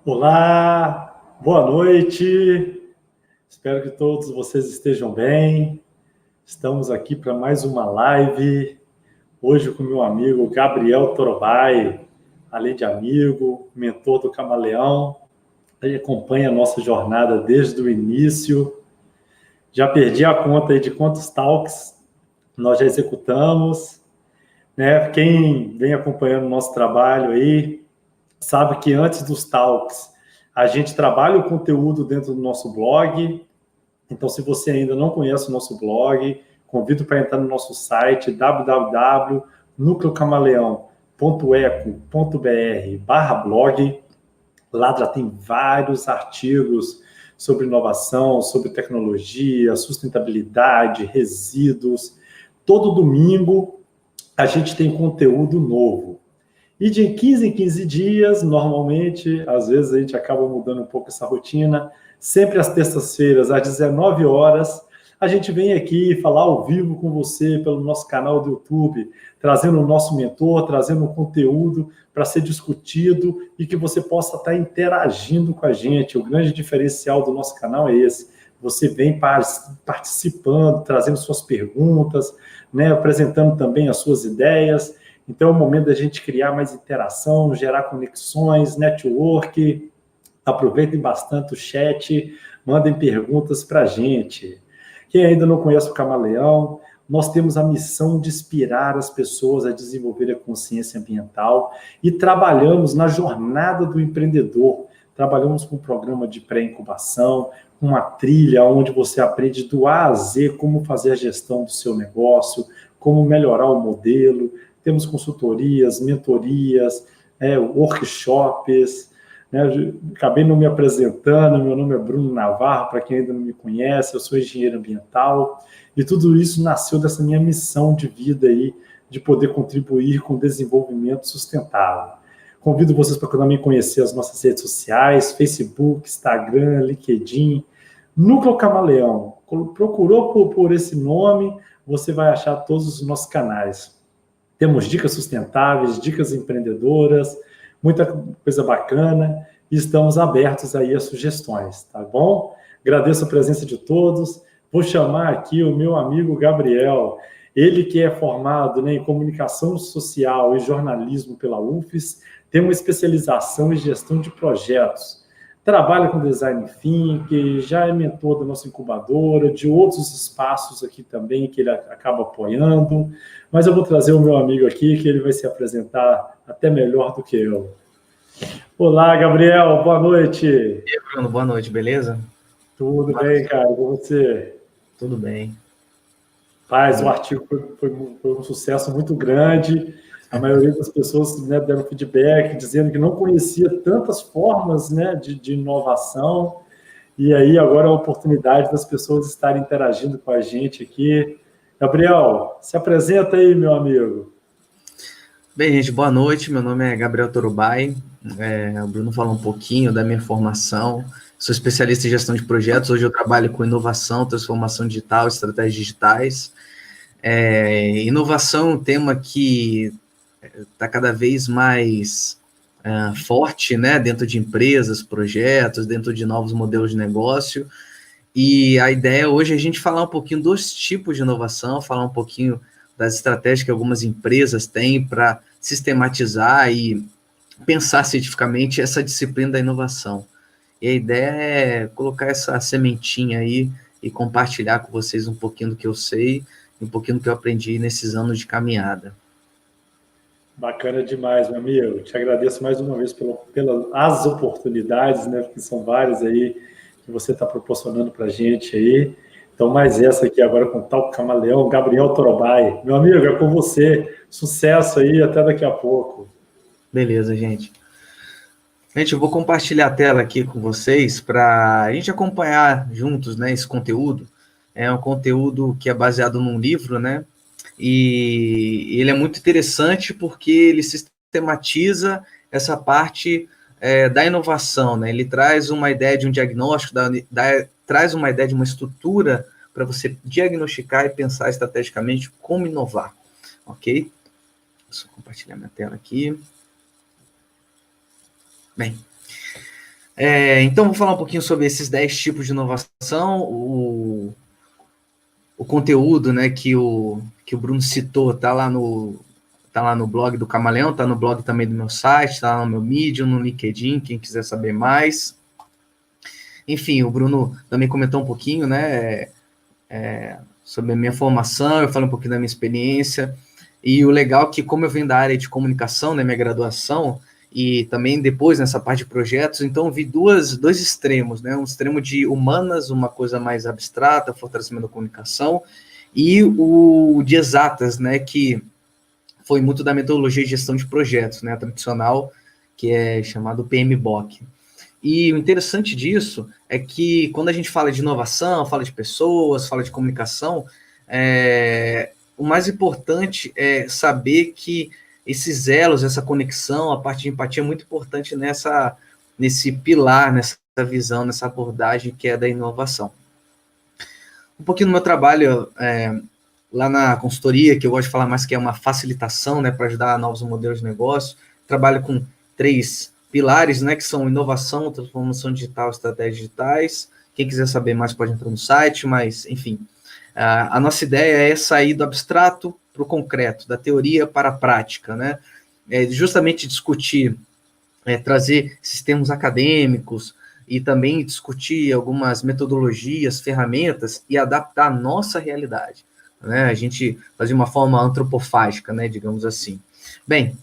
Olá, boa noite. Espero que todos vocês estejam bem. Estamos aqui para mais uma live. Hoje com meu amigo Gabriel Torobai, além de amigo, mentor do Camaleão. Ele acompanha a nossa jornada desde o início. Já perdi a conta aí de quantos talks nós já executamos, né? Quem vem acompanhando o nosso trabalho aí sabe que antes dos talks a gente trabalha o conteúdo dentro do nosso blog. Então, se você ainda não conhece o nosso blog, convido para entrar no nosso site www.nucleocamaleão.eco.br/blog. Lá já tem vários artigos sobre inovação, sobre tecnologia, sustentabilidade, resíduos. Todo domingo a gente tem conteúdo novo. E de 15 em 15 dias, normalmente, às vezes a gente acaba mudando um pouco essa rotina, sempre às terças-feiras, às 19 horas, a gente vem aqui falar ao vivo com você pelo nosso canal do YouTube, trazendo o nosso mentor, trazendo um conteúdo para ser discutido e que você possa estar interagindo com a gente. O grande diferencial do nosso canal é esse. Você vem participando, trazendo suas perguntas, né, apresentando também as suas ideias. Então é o momento da gente criar mais interação, gerar conexões, network. Aproveitem bastante o chat, mandem perguntas para a gente. Quem ainda não conhece o Camaleão, nós temos a missão de inspirar as pessoas a desenvolver a consciência ambiental e trabalhamos na jornada do empreendedor. Trabalhamos com um programa de pré-incubação, uma trilha onde você aprende do A a Z como fazer a gestão do seu negócio, como melhorar o modelo. Temos consultorias, mentorias, workshops, né? Acabei não me apresentando, meu nome é Bruno Navarro, para quem ainda não me conhece, eu sou engenheiro ambiental, e tudo isso nasceu dessa minha missão de vida aí, de poder contribuir com o desenvolvimento sustentável. Convido vocês para também conhecer as nossas redes sociais, Facebook, Instagram, LinkedIn, Núcleo Camaleão. Procurou por esse nome, você vai achar todos os nossos canais. Temos dicas sustentáveis, dicas empreendedoras, muita coisa bacana, e estamos abertos aí a sugestões, tá bom? Agradeço a presença de todos. Vou chamar aqui o meu amigo Gabriel, ele que é formado, né, em comunicação social e jornalismo pela UFES, tem uma especialização em gestão de projetos, trabalha com design thinking, já é mentor da nossa incubadora, de outros espaços aqui também que ele acaba apoiando, mas eu vou trazer o meu amigo aqui, que ele vai se apresentar até melhor do que eu. Olá, Gabriel, boa noite. E aí, Bruno, boa noite, beleza? Tudo bem, cara, com você? Tudo bem. Paz, o artigo foi um sucesso muito grande. A maioria das pessoas, né, deram feedback dizendo que não conhecia tantas formas, né, de inovação. E aí agora é a oportunidade das pessoas estarem interagindo com a gente aqui. Gabriel, se apresenta aí, meu amigo. Bem, gente, boa noite. Meu nome é Gabriel Torobai. O Bruno falou um pouquinho da minha formação. Sou especialista em gestão de projetos. Hoje eu trabalho com inovação, transformação digital, estratégias digitais. Inovação é um tema que está cada vez mais forte, né, dentro de empresas, projetos, dentro de novos modelos de negócio. E a ideia hoje é a gente falar um pouquinho dos tipos de inovação, falar um pouquinho das estratégias que algumas empresas têm para sistematizar e pensar cientificamente essa disciplina da inovação. E a ideia é colocar essa sementinha aí e compartilhar com vocês um pouquinho do que eu sei, um pouquinho do que eu aprendi nesses anos de caminhada. Bacana demais, meu amigo. Te agradeço mais uma vez pelas oportunidades, né, que são várias aí que você está proporcionando para a gente aí. Então, mais essa aqui agora com o tal Camaleão, Gabriel Torobai. Meu amigo, é com você. Sucesso aí, até daqui a pouco. Beleza, gente. Gente, eu vou compartilhar a tela aqui com vocês para a gente acompanhar juntos, né, esse conteúdo. É um conteúdo que é baseado num livro, né? E ele é muito interessante porque ele sistematiza essa parte da inovação, né? Ele traz uma ideia de um diagnóstico, traz uma ideia de uma estrutura para você diagnosticar e pensar estrategicamente como inovar, ok? Deixa eu compartilhar minha tela aqui. Bem, Então, vou falar um pouquinho sobre esses 10 tipos de inovação, o conteúdo, né, que o Bruno citou, tá lá no blog do Camaleão, tá no blog também do meu site, tá lá no meu Medium, no LinkedIn, quem quiser saber mais. Enfim, o Bruno também comentou um pouquinho, né, sobre a minha formação, eu falei um pouquinho da minha experiência, e o legal é que, como eu venho da área de comunicação, né, minha graduação, e também depois nessa parte de projetos, então eu vi dois extremos, né, um extremo de humanas, uma coisa mais abstrata, fortalecimento da comunicação, e o de exatas, né, que foi muito da metodologia de gestão de projetos, né, a tradicional, que é chamado PMBOK. E o interessante disso é que quando a gente fala de inovação, fala de pessoas, fala de comunicação, o mais importante é saber que esses elos, essa conexão, a parte de empatia é muito importante nesse pilar, nessa visão, nessa abordagem que é da inovação. Um pouquinho do meu trabalho lá na consultoria, que eu gosto de falar mais que é uma facilitação, né, para ajudar novos modelos de negócio. Trabalho com 3 pilares, né, que são inovação, transformação digital, estratégias digitais. Quem quiser saber mais pode entrar no site, mas, enfim, a nossa ideia é sair do abstrato para o concreto, da teoria para a prática, né? Justamente discutir, trazer sistemas acadêmicos e também discutir algumas metodologias, ferramentas e adaptar a nossa realidade, né? A gente fazer uma forma antropofágica, né, digamos assim. Bem,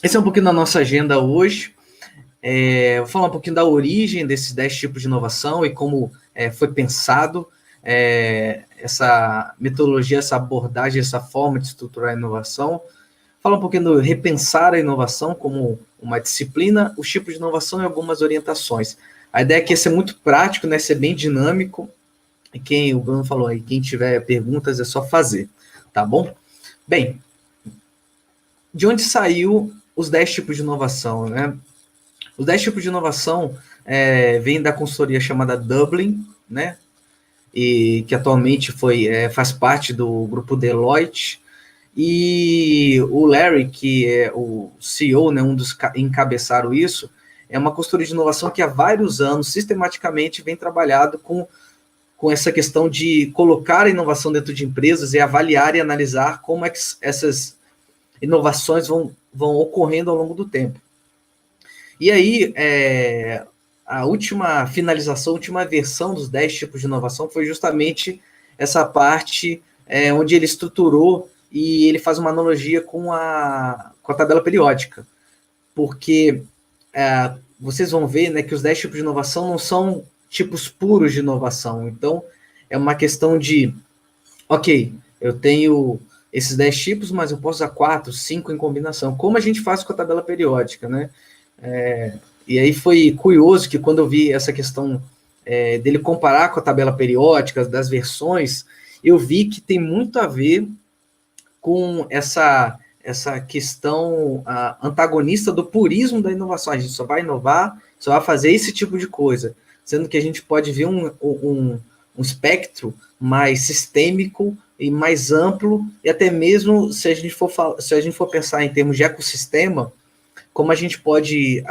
esse é um pouquinho da nossa agenda hoje. Vou falar um pouquinho da origem desses 10 tipos de inovação e como foi pensado essa metodologia, essa abordagem, essa forma de estruturar a inovação. Falar um pouquinho do repensar a inovação como uma disciplina, os tipos de inovação e algumas orientações. A ideia aqui é ser muito prático, né, ser bem dinâmico. E o Bruno falou aí, quem tiver perguntas é só fazer, tá bom? Bem, de onde saiu os 10 tipos de inovação, né? Os 10 tipos de inovação vêm da consultoria chamada Dublin, né? E que atualmente faz parte do grupo Deloitte. E o Larry, que é o CEO, né, um dos encabeçaram isso, é uma consultoria de inovação que há vários anos, sistematicamente, vem trabalhado com essa questão de colocar a inovação dentro de empresas e avaliar e analisar como é que essas inovações vão ocorrendo ao longo do tempo. E aí, a última finalização, a última versão dos 10 tipos de inovação foi justamente essa parte onde ele estruturou e ele faz uma analogia com a tabela periódica. Porque vocês vão ver, né, que os 10 tipos de inovação não são tipos puros de inovação. Então, é uma questão de, ok, eu tenho esses 10 tipos, mas eu posso usar 4, 5 em combinação, como a gente faz com a tabela periódica, né? E aí foi curioso que quando eu vi essa questão dele comparar com a tabela periódica, das versões, eu vi que tem muito a ver com essa questão antagonista do purismo da inovação. A gente só vai inovar, só vai fazer esse tipo de coisa, sendo que a gente pode ver um espectro mais sistêmico e mais amplo, e até mesmo se a gente for pensar em termos de ecossistema, como a gente pode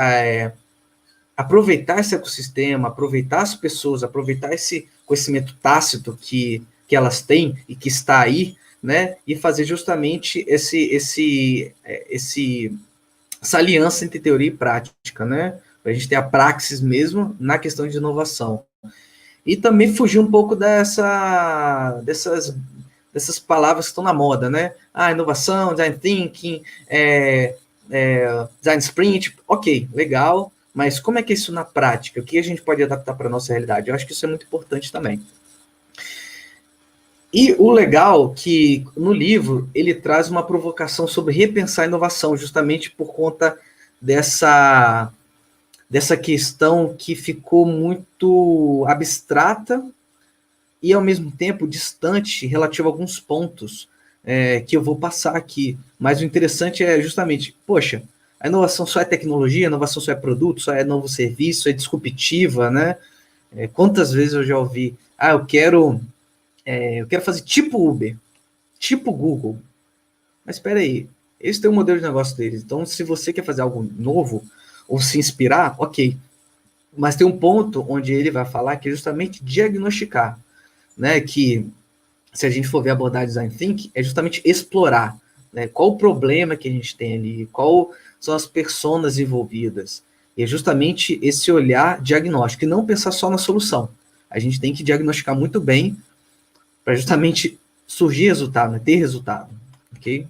aproveitar esse ecossistema, aproveitar as pessoas, aproveitar esse conhecimento tácito que elas têm e que está aí, né, e fazer justamente essa aliança entre teoria e prática, né, para a gente ter a praxis mesmo na questão de inovação. E também fugir um pouco dessas palavras que estão na moda, né, inovação, design thinking, design sprint, ok, legal, mas como é que é isso na prática? O que a gente pode adaptar para a nossa realidade? Eu acho que isso é muito importante também. E o legal que no livro ele traz uma provocação sobre repensar a inovação, justamente por conta dessa questão que ficou muito abstrata e, ao mesmo tempo, distante relativo a alguns pontos que eu vou passar aqui. Mas o interessante é justamente, poxa, a inovação só é tecnologia, a inovação só é produto, só é novo serviço, é disruptiva, né? Quantas vezes eu já ouvi, eu quero fazer tipo Uber, tipo Google. Mas espera aí, esse tem um modelo de negócio deles. Então, se você quer fazer algo novo ou se inspirar, ok. Mas tem um ponto onde ele vai falar que é justamente diagnosticar, né? Que, se a gente for ver abordar Design Thinking, é justamente explorar, né? Qual o problema que a gente tem ali, qual são as personas envolvidas. E é justamente esse olhar diagnóstico, e não pensar só na solução. A gente tem que diagnosticar muito bem para justamente surgir resultado, né? Ter resultado, ok?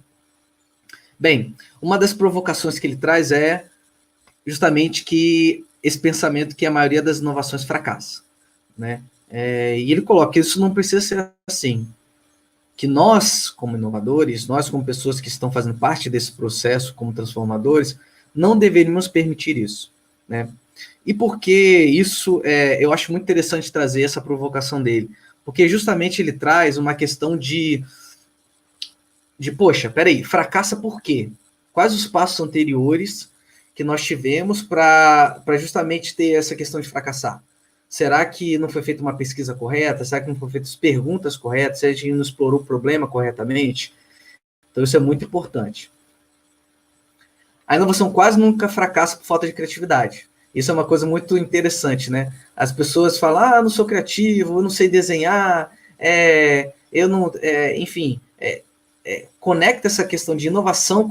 Bem, uma das provocações que ele traz é justamente que esse pensamento que a maioria das inovações fracassa, né? E ele coloca que isso não precisa ser assim, que nós, como inovadores, nós como pessoas que estão fazendo parte desse processo como transformadores, não deveríamos permitir isso, né? E por que isso, eu acho muito interessante trazer essa provocação dele, porque justamente ele traz uma questão poxa, peraí, fracassa por quê? Quais os passos anteriores que nós tivemos para justamente ter essa questão de fracassar? Será que não foi feita uma pesquisa correta? Será que não foram feitas perguntas corretas? Será que a gente não explorou o problema corretamente? Então, isso é muito importante. A inovação quase nunca fracassa por falta de criatividade. Isso é uma coisa muito interessante, né? As pessoas falam, não sou criativo, eu não sei desenhar, eu não... enfim, conecta essa questão de inovação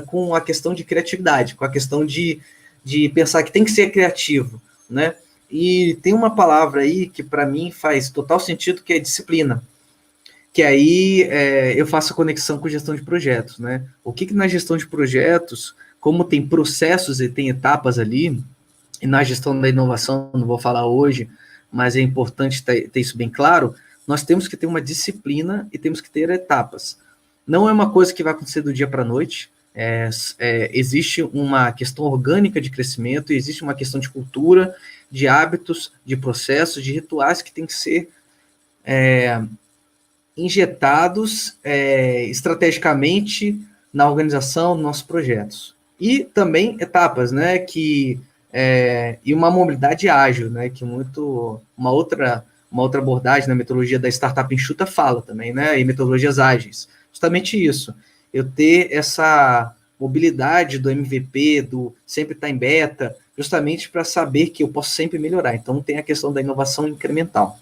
com a questão de criatividade, com a questão de pensar que tem que ser criativo, né? E tem uma palavra aí que para mim faz total sentido, que é disciplina. Que aí eu faço a conexão com gestão de projetos, né? O que na gestão de projetos, como tem processos e tem etapas ali, e na gestão da inovação, não vou falar hoje, mas é importante ter isso bem claro, nós temos que ter uma disciplina e temos que ter etapas. Não é uma coisa que vai acontecer do dia para a noite, existe uma questão orgânica de crescimento, existe uma questão de cultura, de hábitos, de processos, de rituais que tem que ser injetados estrategicamente na organização dos nossos projetos. E também etapas, né, e uma mobilidade ágil, né, que uma outra abordagem na metodologia da startup enxuta fala também, né, e metodologias ágeis. Justamente isso, eu ter essa mobilidade do MVP, do sempre estar em beta, justamente para saber que eu posso sempre melhorar. Então, tem a questão da inovação incremental.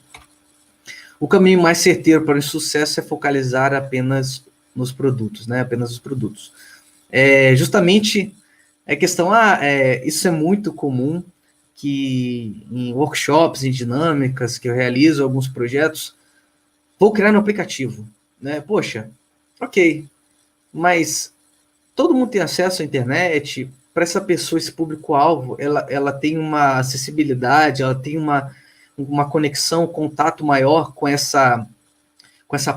O caminho mais certeiro para o sucesso é focalizar apenas nos produtos, né? Apenas os produtos. Justamente a questão, isso é muito comum, que em workshops, em dinâmicas que eu realizo, alguns projetos, vou criar um aplicativo, né? Poxa, ok, mas todo mundo tem acesso à internet. Para essa pessoa, esse público-alvo, ela tem uma acessibilidade, ela tem uma conexão, um contato maior com essa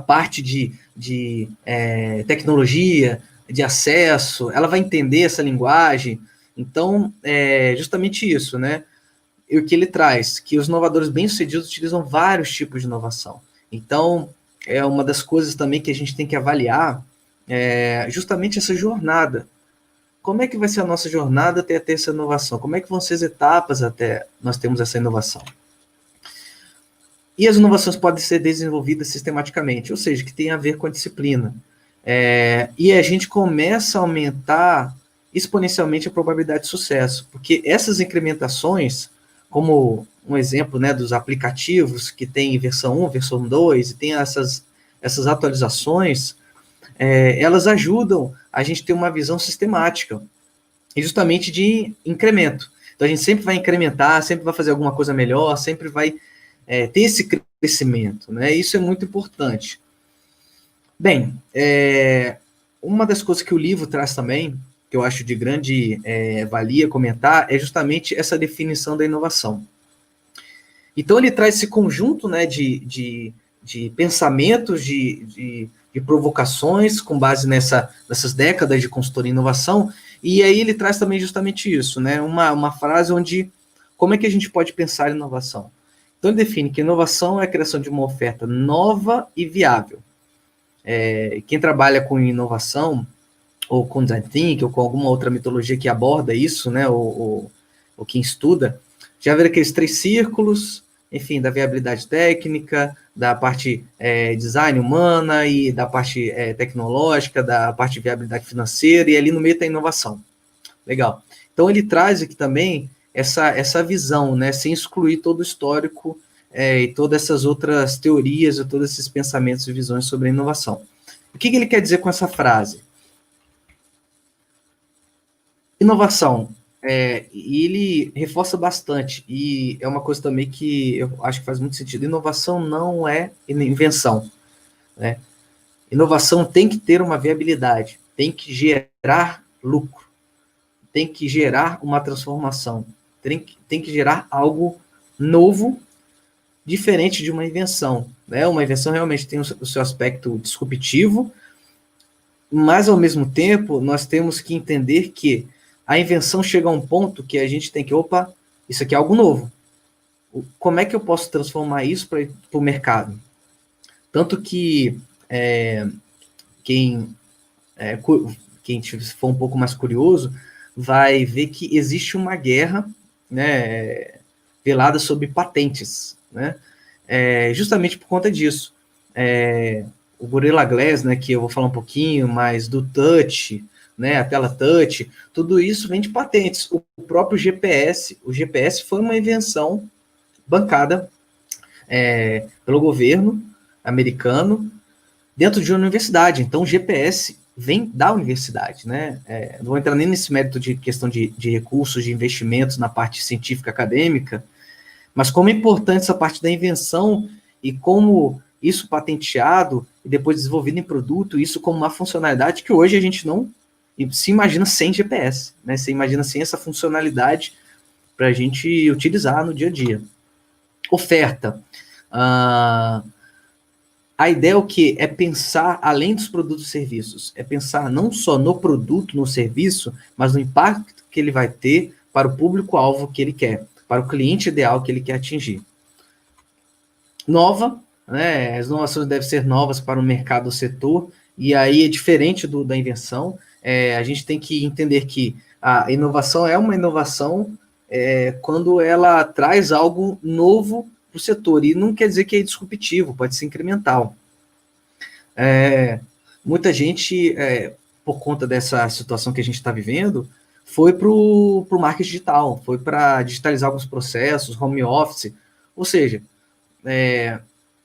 parte de tecnologia, de acesso, ela vai entender essa linguagem. Então, justamente isso, né? E o que ele traz, que os inovadores bem-sucedidos utilizam vários tipos de inovação. Então, é uma das coisas também que a gente tem que avaliar, justamente essa jornada. Como é que vai ser a nossa jornada até ter essa inovação? Como é que vão ser as etapas até nós termos essa inovação? E as inovações podem ser desenvolvidas sistematicamente, ou seja, que tem a ver com a disciplina. E a gente começa a aumentar exponencialmente a probabilidade de sucesso, porque essas incrementações, como um exemplo, né, dos aplicativos que tem versão 1, versão 2, e tem essas atualizações, elas ajudam a gente ter uma visão sistemática, e justamente de incremento. Então, a gente sempre vai incrementar, sempre vai fazer alguma coisa melhor, sempre vai ter esse crescimento, né? Isso é muito importante. Bem, uma das coisas que o livro traz também, que eu acho de grande valia comentar, é justamente essa definição da inovação. Então, ele traz esse conjunto, né, de pensamentos, de provocações, com base nessas décadas de consultoria e inovação, e aí ele traz também justamente isso, né, uma frase onde, como é que a gente pode pensar em inovação? Então, ele define que inovação é a criação de uma oferta nova e viável. Quem trabalha com inovação, ou com design thinking, ou com alguma outra metodologia que aborda isso, né, ou quem estuda, já vê aqueles 3 círculos, enfim, da viabilidade técnica, da parte design humana e da parte tecnológica, da parte de viabilidade financeira, e ali no meio está a inovação. Legal. Então, ele traz aqui também essa visão, né, sem excluir todo o histórico e todas essas outras teorias, e todos esses pensamentos e visões sobre a inovação. O que ele quer dizer com essa frase? Inovação, e ele reforça bastante, e é uma coisa também que eu acho que faz muito sentido. Inovação não é invenção, né? Inovação tem que ter uma viabilidade, tem que gerar lucro, tem que gerar uma transformação, tem que gerar algo novo, diferente de uma invenção, né? Uma invenção realmente tem o seu aspecto disruptivo, mas ao mesmo tempo nós temos que entender que a invenção chega a um ponto que a gente tem que, opa, isso aqui é algo novo. Como é que eu posso transformar isso para o mercado? Tanto que quem for um pouco mais curioso vai ver que existe uma guerra, né, velada sobre patentes, né? Justamente por conta disso. O Gorilla Glass, né, que eu vou falar um pouquinho mais do touch, né, a tela touch, tudo isso vem de patentes. O próprio GPS, o GPS foi uma invenção bancada pelo governo americano dentro de uma universidade. Então, o GPS vem da universidade, né? Não vou entrar nem nesse mérito de questão de recursos, de investimentos na parte científica acadêmica, mas como é importante essa parte da invenção e como isso patenteado e depois desenvolvido em produto, isso como uma funcionalidade que hoje a gente não se imagina sem GPS, né? Se imagina sem essa funcionalidade para a gente utilizar no dia a dia. Oferta. A ideia é o quê? É pensar além dos produtos e serviços. É pensar não só no produto, no serviço, mas no impacto que ele vai ter para o público-alvo que ele quer, para o cliente ideal que ele quer atingir. Nova, né? As inovações devem ser novas para o mercado ou setor, e aí é diferente da invenção. A gente tem que entender que a inovação é uma inovação quando ela traz algo novo para o setor, e não quer dizer que é disruptivo, pode ser incremental. Muita gente, por conta dessa situação que a gente está vivendo, foi para o marketing digital, foi para digitalizar alguns processos, home office, ou seja,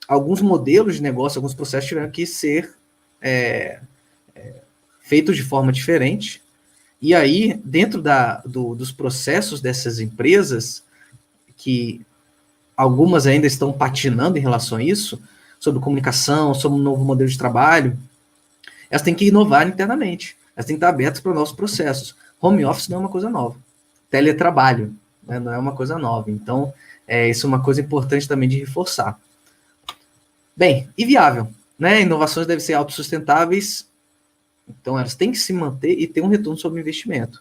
alguns modelos de negócio, alguns processos tiveram que ser feitos de forma diferente, e aí, dentro dos processos dessas empresas, que algumas ainda estão patinando em relação a isso, sobre comunicação, sobre um novo modelo de trabalho, elas têm que inovar internamente, elas têm que estar abertas para novos processos. Home office não é uma coisa nova, teletrabalho, né, não é uma coisa nova, então isso é uma coisa importante também de reforçar. Bem, e viável, né? Inovações devem ser autossustentáveis, então elas têm que se manter e ter um retorno sobre o investimento.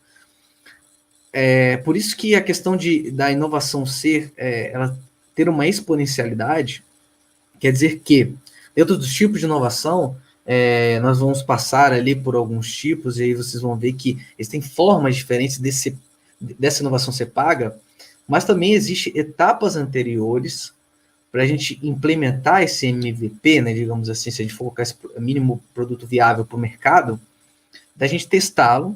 Por isso que a questão da inovação ela ter uma exponencialidade, quer dizer que, dentro dos tipos de inovação, nós vamos passar ali por alguns tipos, e aí vocês vão ver que existem formas diferentes dessa inovação ser paga, mas também existem etapas anteriores para a gente implementar esse MVP, né, digamos assim, se a gente for colocar esse mínimo produto viável para o mercado, da gente testá-lo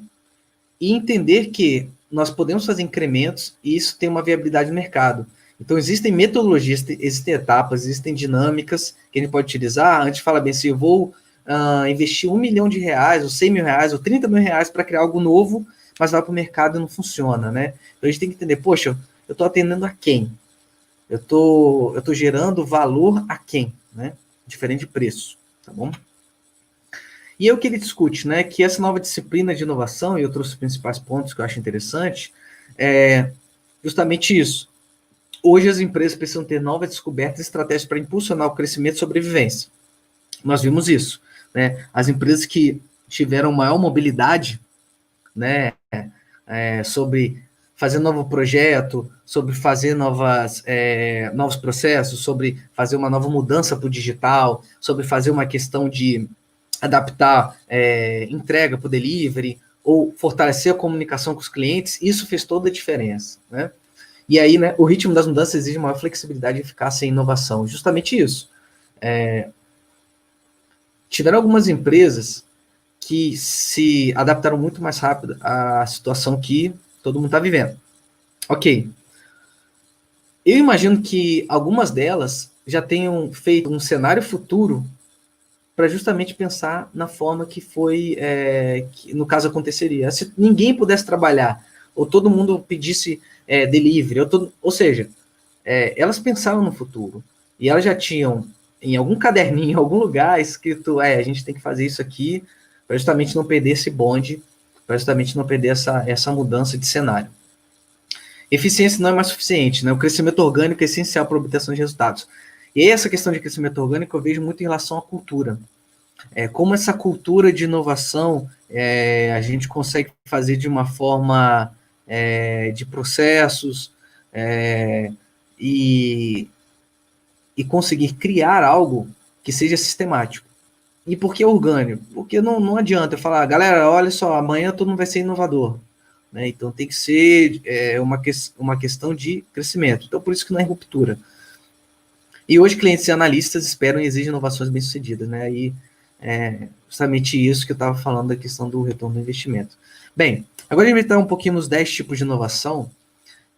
e entender que nós podemos fazer incrementos e isso tem uma viabilidade no mercado. Então, existem metodologias, existem etapas, existem dinâmicas que a gente pode utilizar. Antes fala bem assim, eu vou investir R$1 milhão, ou R$100 mil, ou R$30 mil para criar algo novo, mas vai para o mercado e não funciona, né? Então, a gente tem que entender, poxa, eu estou atendendo a quem? Eu tô gerando valor a quem, né? Diferente de preço, tá bom? E é o que ele discute, né? Que essa nova disciplina de inovação, e eu trouxe os principais pontos que eu acho interessante, é justamente isso. Hoje as empresas precisam ter novas descobertas e estratégias para impulsionar o crescimento e sobrevivência. Nós vimos isso, né? As empresas que tiveram maior mobilidade, né? Sobre fazer novo projeto, sobre fazer novos processos, sobre fazer uma nova mudança para o digital, sobre fazer uma questão de adaptar entrega para o delivery, ou fortalecer a comunicação com os clientes, isso fez toda a diferença, né? E aí, né, o ritmo das mudanças exige maior flexibilidade, eficácia e inovação. Justamente isso. Tiveram algumas empresas que se adaptaram muito mais rápido à situação que todo mundo está vivendo. Ok. Eu imagino que algumas delas já tenham feito um cenário futuro para justamente pensar na forma que foi, que no caso aconteceria. Se ninguém pudesse trabalhar, ou todo mundo pedisse delivery, ou seja, elas pensaram no futuro. E elas já tinham, em algum caderninho, em algum lugar, escrito, a gente tem que fazer isso aqui, para justamente não perder esse bonde, para justamente não perder essa mudança de cenário. Eficiência não é mais suficiente, né? O crescimento orgânico é essencial para a obtenção de resultados. E essa questão de crescimento orgânico eu vejo muito em relação à cultura. Como essa cultura de inovação a gente consegue fazer de uma forma de processos e conseguir criar algo que seja sistemático. E por que orgânico? Porque não adianta eu falar, galera, olha só, amanhã todo mundo vai ser inovador. Né? Então tem que ser uma questão de crescimento. Então por isso que não é ruptura. E hoje clientes e analistas esperam e exigem inovações bem-sucedidas. Né? E justamente isso que eu estava falando da questão do retorno do investimento. Bem, agora a gente vai entrar um pouquinho nos 10 tipos de inovação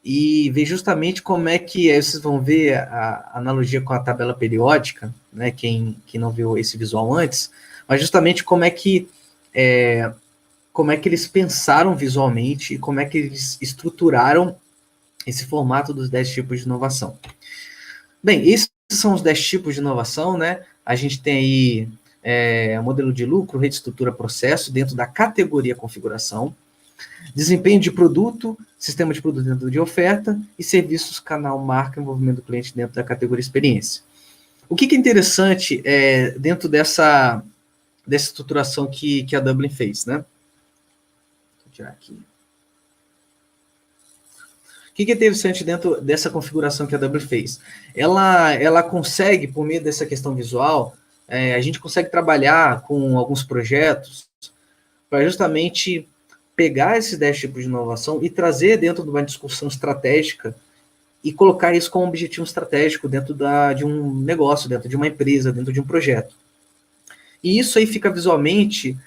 e ver justamente como é que, aí vocês vão ver a analogia com a tabela periódica, né, quem não viu esse visual antes, mas justamente como é que eles pensaram visualmente e como é que eles estruturaram esse formato dos 10 tipos de inovação. Bem, esses são os 10 tipos de inovação, né? A gente tem aí modelo de lucro, rede, estrutura, processo, dentro da categoria configuração, desempenho de produto, sistema de produto dentro de oferta e serviços, canal, marca, envolvimento do cliente dentro da categoria experiência. O que é interessante dentro dessa estruturação que a Dublin fez, né? Vou tirar aqui. O que é interessante dentro dessa configuração que a Dublin fez? Ela consegue, por meio dessa questão visual, a gente consegue trabalhar com alguns projetos para justamente pegar esses 10 tipos de inovação e trazer dentro de uma discussão estratégica e colocar isso como objetivo estratégico dentro de um negócio, dentro de uma empresa, dentro de um projeto. E isso aí fica visualmente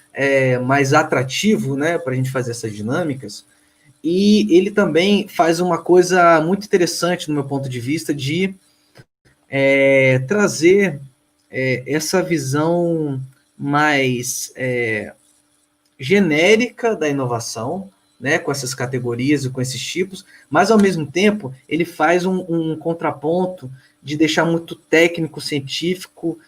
mais atrativo, né, para a gente fazer essas dinâmicas. E ele também faz uma coisa muito interessante, no meu ponto de vista, de trazer essa visão mais genérica da inovação, né, com essas categorias e com esses tipos, mas ao mesmo tempo ele faz um contraponto de deixar muito técnico, científico,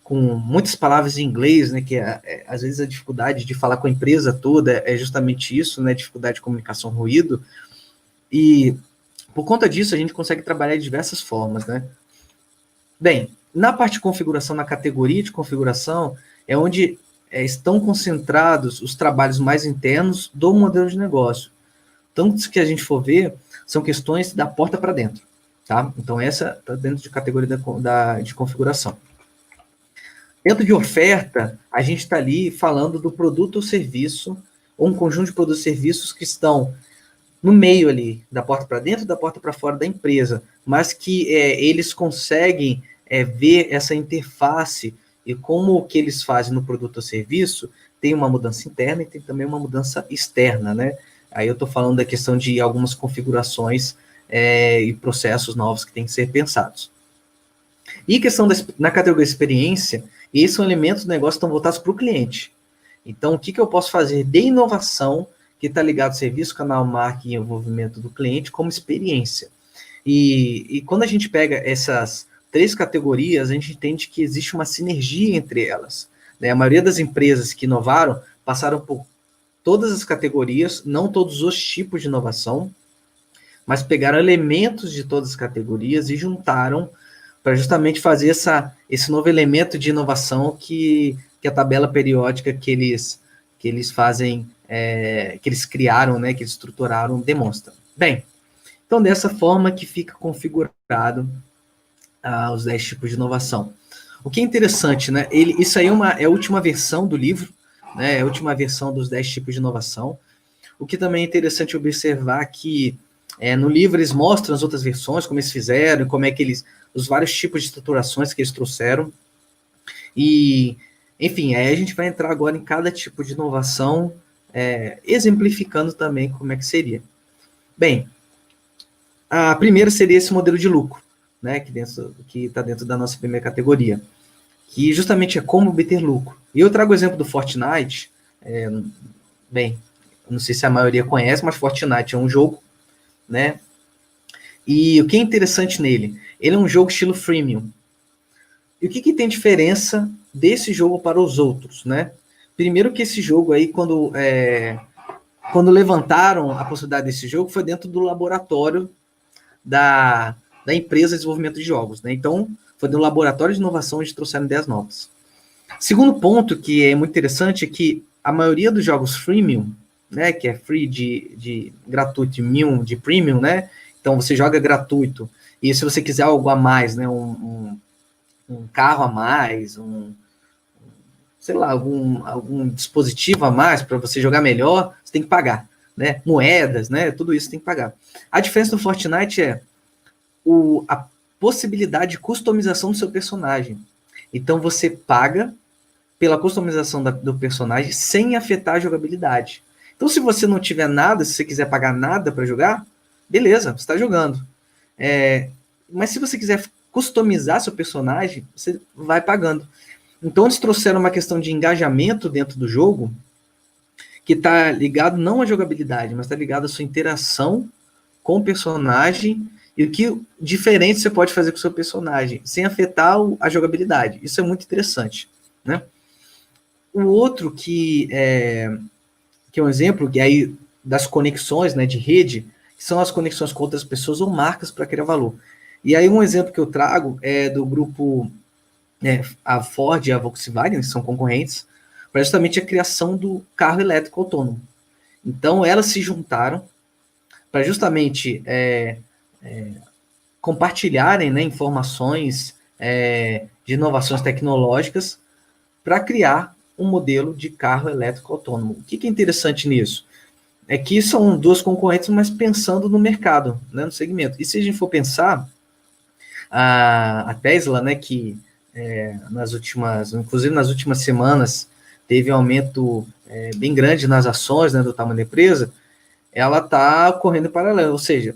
com muitas palavras em inglês, né, que às vezes a dificuldade de falar com a empresa toda é justamente isso, né, dificuldade de comunicação, ruído, e por conta disso a gente consegue trabalhar de diversas formas, né. Bem, na parte de configuração, na categoria de configuração, é onde estão concentrados os trabalhos mais internos do modelo de negócio. Então, se que a gente for ver, são questões da porta para dentro, tá? Então, essa está dentro de categoria de configuração. Dentro de oferta, a gente está ali falando do produto ou serviço, ou um conjunto de produtos e serviços que estão no meio ali, da porta para dentro, da porta para fora da empresa, mas que eles conseguem ver essa interface e como o que eles fazem no produto ou serviço tem uma mudança interna e tem também uma mudança externa, né? Aí eu estou falando da questão de algumas configurações e processos novos que têm que ser pensados. E questão na categoria experiência, esses são elementos do negócio que estão voltados para o cliente. Então, o que eu posso fazer de inovação que está ligado ao serviço, canal, marca e envolvimento do cliente como experiência. E quando a gente pega essas 3 categorias, a gente entende que existe uma sinergia entre elas. Né? A maioria das empresas que inovaram passaram por todas as categorias, não todos os tipos de inovação, mas pegaram elementos de todas as categorias e juntaram para justamente fazer esse novo elemento de inovação que a tabela periódica que eles fazem, que eles criaram, né, que eles estruturaram, demonstra. Bem, então dessa forma que fica configurado os 10 tipos de inovação. O que é interessante, né, isso aí é a última versão do livro, né, é a última versão dos 10 tipos de inovação. O que também é interessante observar que no livro eles mostram as outras versões, como eles fizeram, como é que os vários tipos de estruturações que eles trouxeram. E, enfim, aí a gente vai entrar agora em cada tipo de inovação, exemplificando também como é que seria. Bem, a primeira seria esse modelo de lucro, né, que está dentro da nossa primeira categoria, que justamente é como obter lucro. E eu trago o exemplo do Fortnite. Bem, não sei se a maioria conhece, mas Fortnite é um jogo, né? E o que é interessante nele? Ele é um jogo estilo freemium. E o que tem diferença desse jogo para os outros, né? Primeiro que esse jogo aí, quando levantaram a possibilidade desse jogo, foi dentro do laboratório da empresa de desenvolvimento de jogos, né? Então, foi no laboratório de inovação onde trouxeram ideias novas. Segundo ponto que é muito interessante é que a maioria dos jogos freemium, né, que é free de gratuito e mium de premium, né? Então você joga gratuito e se você quiser algo a mais, né, um carro a mais, sei lá, algum dispositivo a mais para você jogar melhor, você tem que pagar, né? Moedas, né? Tudo isso tem que pagar. A diferença do Fortnite é a possibilidade de customização do seu personagem. Então você paga pela customização do personagem sem afetar a jogabilidade. Então, se você não tiver nada, se você quiser pagar nada para jogar, beleza, você está jogando. Mas se você quiser customizar seu personagem, você vai pagando. Então, eles trouxeram uma questão de engajamento dentro do jogo que está ligado não à jogabilidade, mas está ligado à sua interação com o personagem e o que diferente você pode fazer com o seu personagem, sem afetar a jogabilidade. Isso é muito interessante, né? O outro que é um exemplo que aí das conexões, né, de rede, que são as conexões com outras pessoas ou marcas para criar valor. E aí um exemplo que eu trago é do grupo a Ford e a Volkswagen, que são concorrentes, para justamente a criação do carro elétrico autônomo. Então elas se juntaram para justamente compartilharem, né, informações de inovações tecnológicas para criar um modelo de carro elétrico autônomo. O que é interessante nisso? É que são duas concorrentes, mas pensando no mercado, né, no segmento. E se a gente for pensar, a Tesla, né, que inclusive nas últimas semanas, teve um aumento bem grande nas ações, né, do tamanho da empresa, ela está correndo em paralelo, ou seja,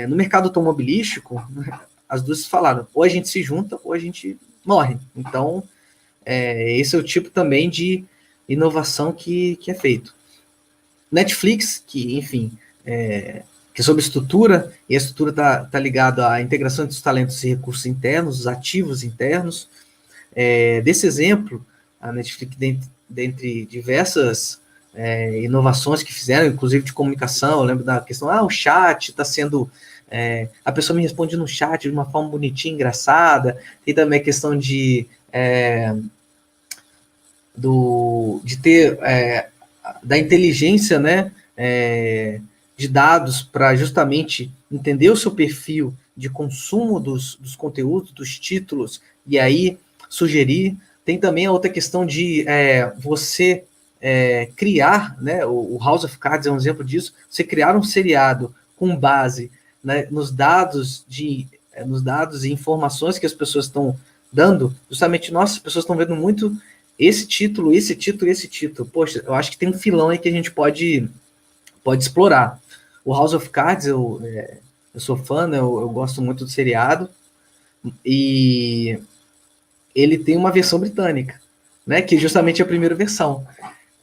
no mercado automobilístico, as duas falaram, ou a gente se junta ou a gente morre. Então, esse é o tipo também de inovação que é feito. Netflix, que, enfim, que é sobre estrutura, e a estrutura está ligada à integração dos talentos e recursos internos, os ativos internos. Desse exemplo, a Netflix, dentre diversas inovações que fizeram, inclusive de comunicação, eu lembro da questão, o chat está sendo... a pessoa me responde no chat de uma forma bonitinha, engraçada. Tem também a questão de ter da inteligência, né, de dados para justamente entender o seu perfil de consumo dos conteúdos, dos títulos, e aí sugerir. Tem também a outra questão de você criar, né, o House of Cards é um exemplo disso, você criar um seriado com base, né, nos dados e informações que as pessoas estão dando, justamente, as pessoas estão vendo muito esse título. Poxa, eu acho que tem um filão aí que a gente pode explorar. O House of Cards, eu sou fã, né, eu gosto muito do seriado, e ele tem uma versão britânica, né, que justamente é a primeira versão.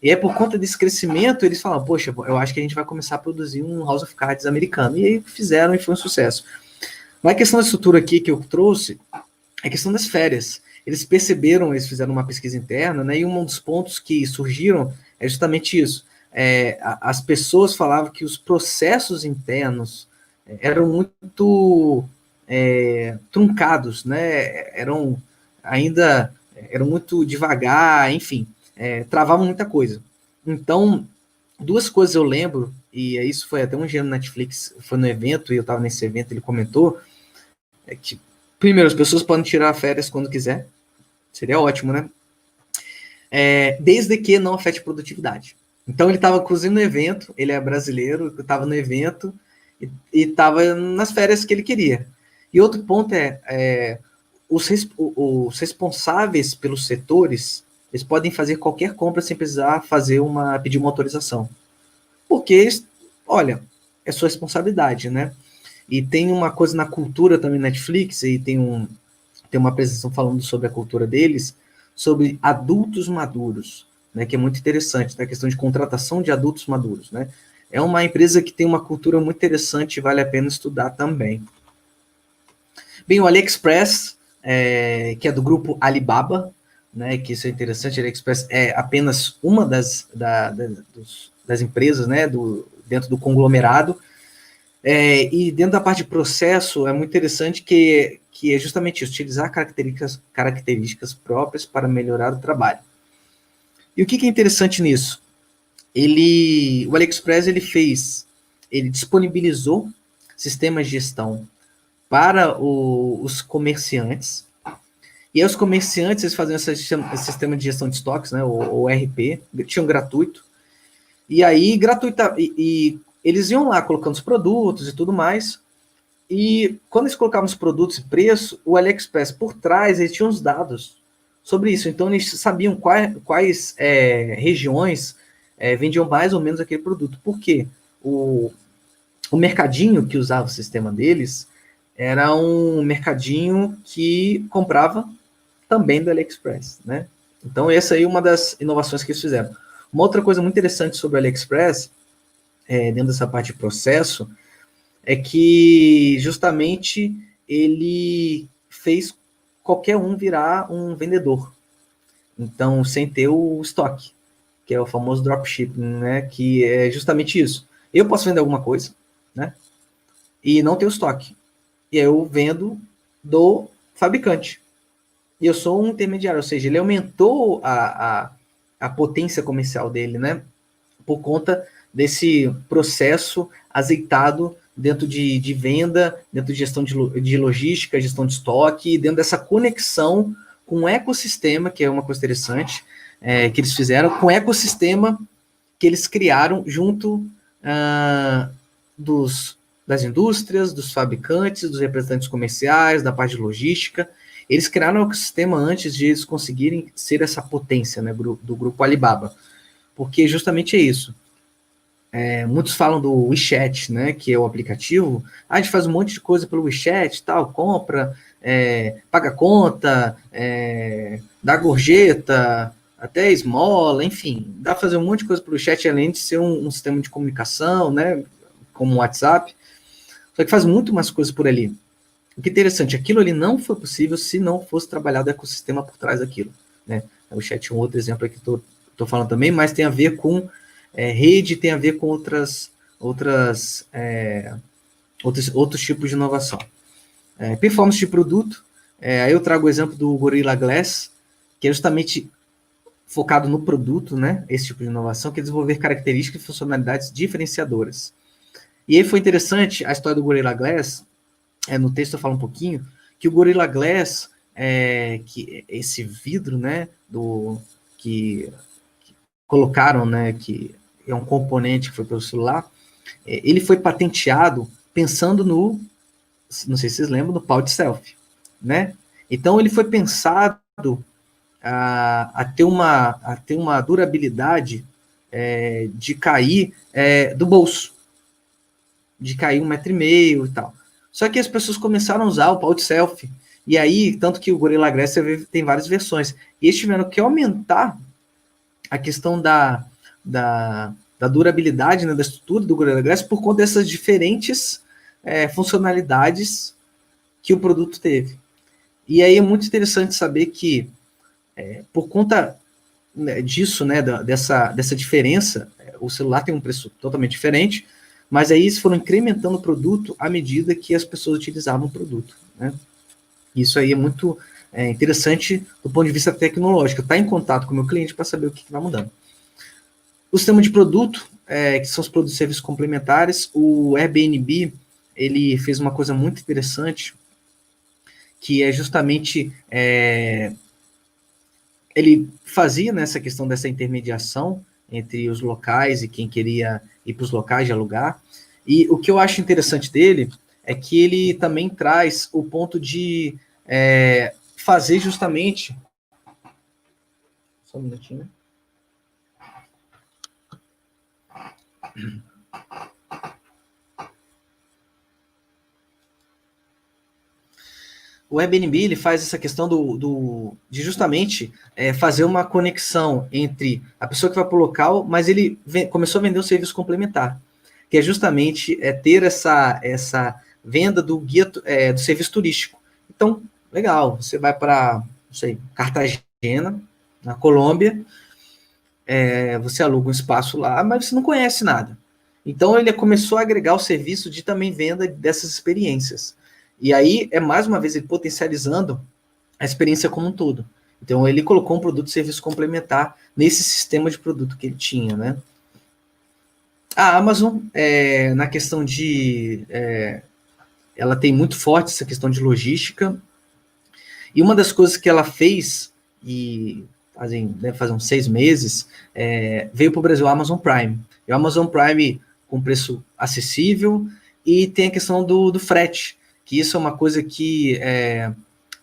E por conta desse crescimento, eles falam, poxa, eu acho que a gente vai começar a produzir um House of Cards americano. E aí fizeram e foi um sucesso. Mas a questão da estrutura aqui que eu trouxe é a questão das férias. Eles perceberam, eles fizeram uma pesquisa interna, né, e um dos pontos que surgiram é justamente isso. As pessoas falavam que os processos internos eram muito truncados, né, eram muito devagar, enfim, travavam muita coisa. Então, duas coisas eu lembro, e isso foi até um dia no Netflix, foi no evento, e eu estava nesse evento, ele comentou, que, primeiro, as pessoas podem tirar férias quando quiser, seria ótimo, né? Desde que não afete produtividade. Então, ele estava inclusive no evento, ele é brasileiro, estava no evento, e estava nas férias que ele queria. E outro ponto os responsáveis pelos setores, eles podem fazer qualquer compra sem precisar pedir uma autorização. Porque, olha, é sua responsabilidade, né? E tem uma coisa na cultura também, Netflix, e tem uma apresentação falando sobre a cultura deles, sobre adultos maduros, né, que é muito interessante, né, a questão de contratação de adultos maduros, né? É uma empresa que tem uma cultura muito interessante e vale a pena estudar também. Bem, o AliExpress, que é do grupo Alibaba, né, que isso é interessante, a AliExpress é apenas uma das empresas, né, dentro do conglomerado, e dentro da parte de processo, é muito interessante que é justamente isso, utilizar características próprias para melhorar o trabalho. E o que é interessante nisso? O AliExpress ele disponibilizou sistemas de gestão para os comerciantes, e aí os comerciantes eles faziam esse sistema de gestão de estoques, né, o ERP, tinham gratuito, e aí e eles iam lá colocando os produtos e tudo mais, e quando eles colocavam os produtos e preço, o AliExpress por trás, eles tinham os dados sobre isso. Então, eles sabiam quais regiões vendiam mais ou menos aquele produto. Por quê? O mercadinho que usava o sistema deles era um mercadinho que comprava também do AliExpress, né? Então, essa aí é uma das inovações que eles fizeram. Uma outra coisa muito interessante sobre o AliExpress, dentro dessa parte de processo, é que justamente ele fez qualquer um virar um vendedor. Então, sem ter o estoque, que é o famoso dropshipping, né? Que é justamente isso. Eu posso vender alguma coisa, né? E não ter o estoque. E aí eu vendo do fabricante. E eu sou um intermediário, ou seja, ele aumentou a potência comercial dele, né? Por conta desse processo azeitado dentro de venda, dentro de gestão de logística, gestão de estoque, dentro dessa conexão com o ecossistema, que é uma coisa interessante, que eles fizeram, com o ecossistema que eles criaram junto das indústrias, dos fabricantes, dos representantes comerciais, da parte de logística. Eles criaram um ecossistema antes de eles conseguirem ser essa potência, né, do grupo Alibaba. Porque justamente é isso. Muitos falam do WeChat, né, que é o aplicativo. A gente faz um monte de coisa pelo WeChat, tal, compra, paga conta, dá gorjeta, até esmola, enfim, dá para fazer um monte de coisa pelo chat, além de ser um sistema de comunicação, né, como o WhatsApp. Só que faz muito mais coisas por ali. O que é interessante, aquilo ali não foi possível se não fosse trabalhado o ecossistema por trás daquilo, né? O chat é um outro exemplo aqui que estou falando também, mas tem a ver com rede, tem a ver com outros tipos de inovação. Performance de produto, aí eu trago o exemplo do Gorilla Glass, que é justamente focado no produto, né? Esse tipo de inovação, que é desenvolver características e funcionalidades diferenciadoras. E aí foi interessante a história do Gorilla Glass, no texto eu falo um pouquinho, que o Gorilla Glass, que esse vidro, né, que colocaram, né, que é um componente que foi para o celular, ele foi patenteado pensando não sei se vocês lembram, no pouch selfie, né? Então ele foi pensado a ter uma durabilidade de cair do bolso, de cair 1,5 m e tal. Só que as pessoas começaram a usar o pouch selfie, e aí, tanto que o Gorilla Glass tem várias versões, e eles tiveram que aumentar a questão da durabilidade, né, da estrutura do Gorilla Glass por conta dessas diferentes funcionalidades que o produto teve. E aí é muito interessante saber que, por conta disso, né, dessa diferença, o celular tem um preço totalmente diferente, mas aí eles foram incrementando o produto à medida que as pessoas utilizavam o produto, né? Isso aí é muito interessante do ponto de vista tecnológico, estar em contato com o meu cliente para saber o que vai mudando. O sistema de produto, que são os produtos e serviços complementares, o Airbnb, ele fez uma coisa muito interessante, que é justamente ele fazia nessa questão dessa intermediação entre os locais e quem queria ir para os locais de alugar. E o que eu acho interessante dele é que ele também traz o ponto de fazer justamente. Só um minutinho. o Airbnb ele faz essa questão de justamente fazer uma conexão entre a pessoa que vai para o local, mas ele começou a vender um serviço complementar, que é justamente ter essa venda do guia do serviço turístico. Então, legal, você vai para, não sei, Cartagena, na Colômbia, você aluga um espaço lá, mas você não conhece nada. Então, ele começou a agregar o serviço de também venda dessas experiências. E aí, mais uma vez, ele potencializando a experiência como um todo. Então, ele colocou um produto e serviço complementar nesse sistema de produto que ele tinha, né? A Amazon, na questão de... ela tem muito forte essa questão de logística. E uma das coisas que ela fez, e deve fazer uns 6 meses, veio para o Brasil a Amazon Prime. E o Amazon Prime com preço acessível, e tem a questão do frete, que isso é uma coisa que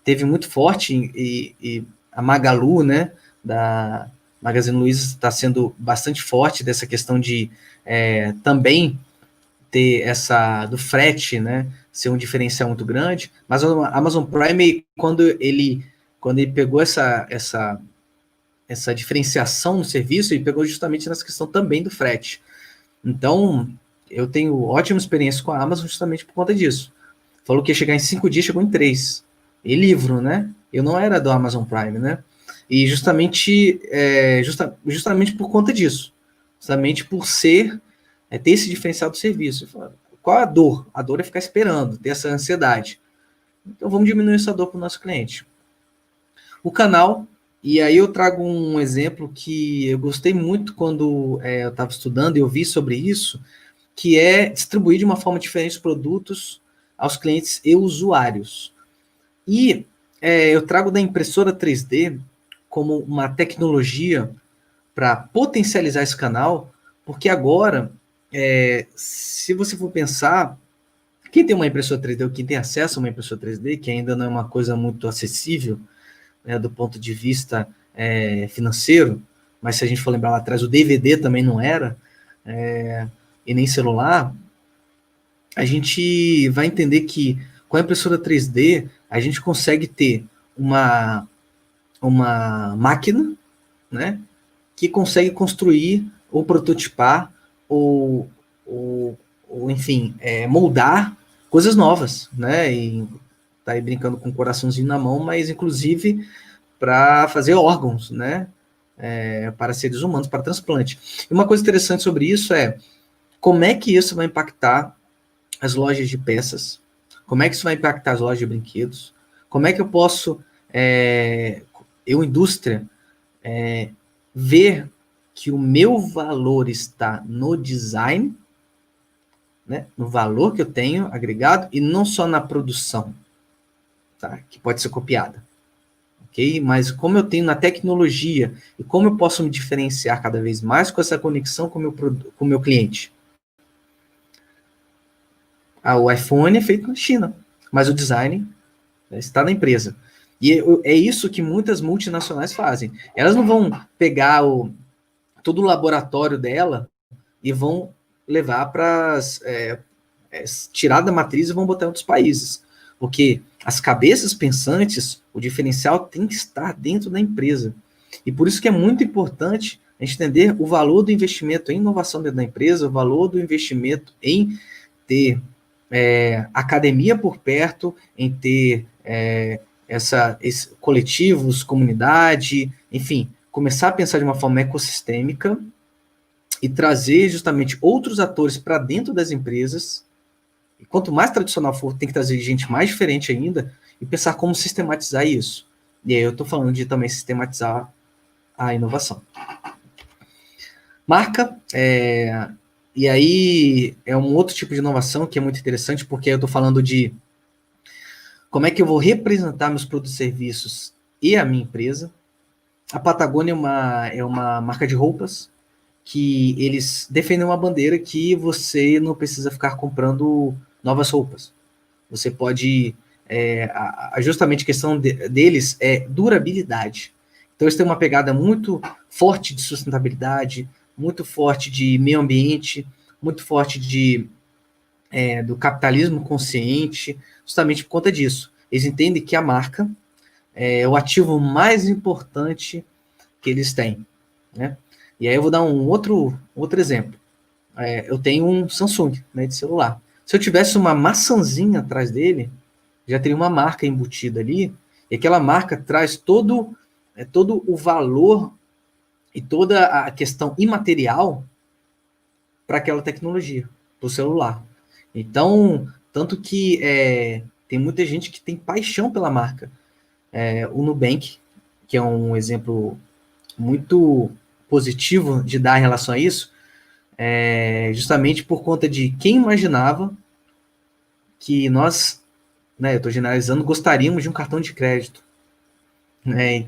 teve muito forte, e a Magalu, né, da Magazine Luiza, está sendo bastante forte dessa questão de também ter essa do frete, né, ser um diferencial muito grande, mas a Amazon Prime, quando ele pegou essa diferenciação no serviço, ele pegou justamente nessa questão também do frete. Então, eu tenho ótima experiência com a Amazon justamente por conta disso. Falou que ia chegar em 5 dias, chegou em 3. E livro, né? Eu não era do Amazon Prime, né? E justamente por conta disso. Justamente por ter esse diferencial do serviço. Qual a dor? A dor é ficar esperando, ter essa ansiedade. Então, vamos diminuir essa dor para o nosso cliente. O canal, e aí eu trago um exemplo que eu gostei muito quando eu estava estudando e eu vi sobre isso, que é distribuir de uma forma diferente os produtos aos clientes e usuários. E eu trago da impressora 3D como uma tecnologia para potencializar esse canal, porque agora, se você for pensar, quem tem uma impressora 3D ou quem tem acesso a uma impressora 3D, que ainda não é uma coisa muito acessível, né, do ponto de vista financeiro, mas se a gente for lembrar lá atrás, o DVD também não era, e nem celular, a gente vai entender que com a impressora 3D a gente consegue ter uma máquina, né, que consegue construir ou prototipar ou enfim, moldar coisas novas, né, e tá aí brincando com o coraçãozinho na mão, mas inclusive para fazer órgãos, né, para seres humanos, para transplante. E uma coisa interessante sobre isso é como é que isso vai impactar as lojas de peças, como é que isso vai impactar as lojas de brinquedos, como é que eu posso, indústria, ver que o meu valor está no design, né, no valor que eu tenho agregado, e não só na produção, tá, que pode ser copiada. Okay? Mas como eu tenho na tecnologia e como eu posso me diferenciar cada vez mais com essa conexão com o meu cliente. O iPhone é feito na China, mas o design está na empresa. E é isso que muitas multinacionais fazem. Elas não vão pegar todo o laboratório dela e vão levar para tirar da matriz e vão botar em outros países. Porque as cabeças pensantes, o diferencial tem que estar dentro da empresa. E por isso que é muito importante a gente entender o valor do investimento em inovação dentro da empresa, o valor do investimento em ter academia por perto, em ter coletivos, comunidade, enfim, começar a pensar de uma forma ecossistêmica e trazer justamente outros atores para dentro das empresas. E quanto mais tradicional for, tem que trazer gente mais diferente ainda e pensar como sistematizar isso. E aí eu estou falando de também sistematizar a inovação. Marca, e aí é um outro tipo de inovação que é muito interessante, porque eu estou falando de como é que eu vou representar meus produtos e serviços e a minha empresa. A Patagônia é uma marca de roupas que eles defendem uma bandeira que você não precisa ficar comprando novas roupas. Você pode... justamente a questão deles é durabilidade. Então, eles têm uma pegada muito forte de sustentabilidade, muito forte de meio ambiente, muito forte do capitalismo consciente, justamente por conta disso. eles entendem que a marca é o ativo mais importante que eles têm, né? E aí eu vou dar um outro exemplo. Eu tenho um Samsung, né, de celular. Se eu tivesse uma maçãzinha atrás dele, já teria uma marca embutida ali, e aquela marca traz todo o valor e toda a questão imaterial para aquela tecnologia, para o celular. Então, tanto que tem muita gente que tem paixão pela marca. O Nubank, que é um exemplo muito positivo de dar em relação a isso, justamente por conta de quem imaginava que nós, né, eu estou generalizando, gostaríamos de um cartão de crédito.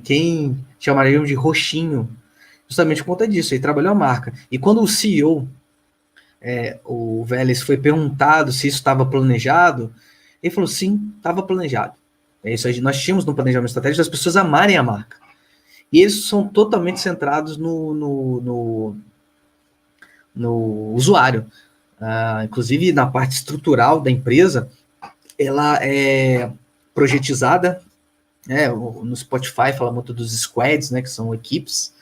Quem chamaríamos de roxinho, justamente por conta disso, ele trabalhou a marca. E quando o CEO, o Vélez, foi perguntado se isso estava planejado, ele falou, sim, estava planejado. É isso aí, nós tínhamos no planejamento estratégico das pessoas amarem a marca. E eles são totalmente centrados no usuário. Inclusive, na parte estrutural da empresa, ela é projetizada, no Spotify fala muito dos squads, né, que são equipes,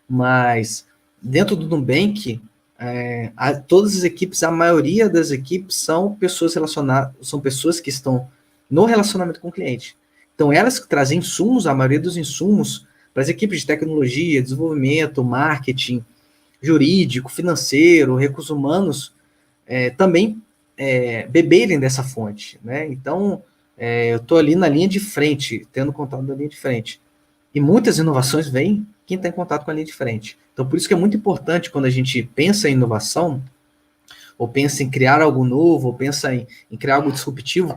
mas dentro do Nubank, todas as equipes, a maioria das equipes são pessoas relacionadas, são pessoas que estão no relacionamento com o cliente. Então, elas que trazem insumos, a maioria dos insumos, para as equipes de tecnologia, desenvolvimento, marketing, jurídico, financeiro, recursos humanos, também beberem dessa fonte, né? Então, eu estou ali na linha de frente, tendo contato da linha de frente. E muitas inovações vêm quem está em contato com a linha de frente. Então, por isso que é muito importante quando a gente pensa em inovação, ou pensa em criar algo novo, ou pensa em criar algo disruptivo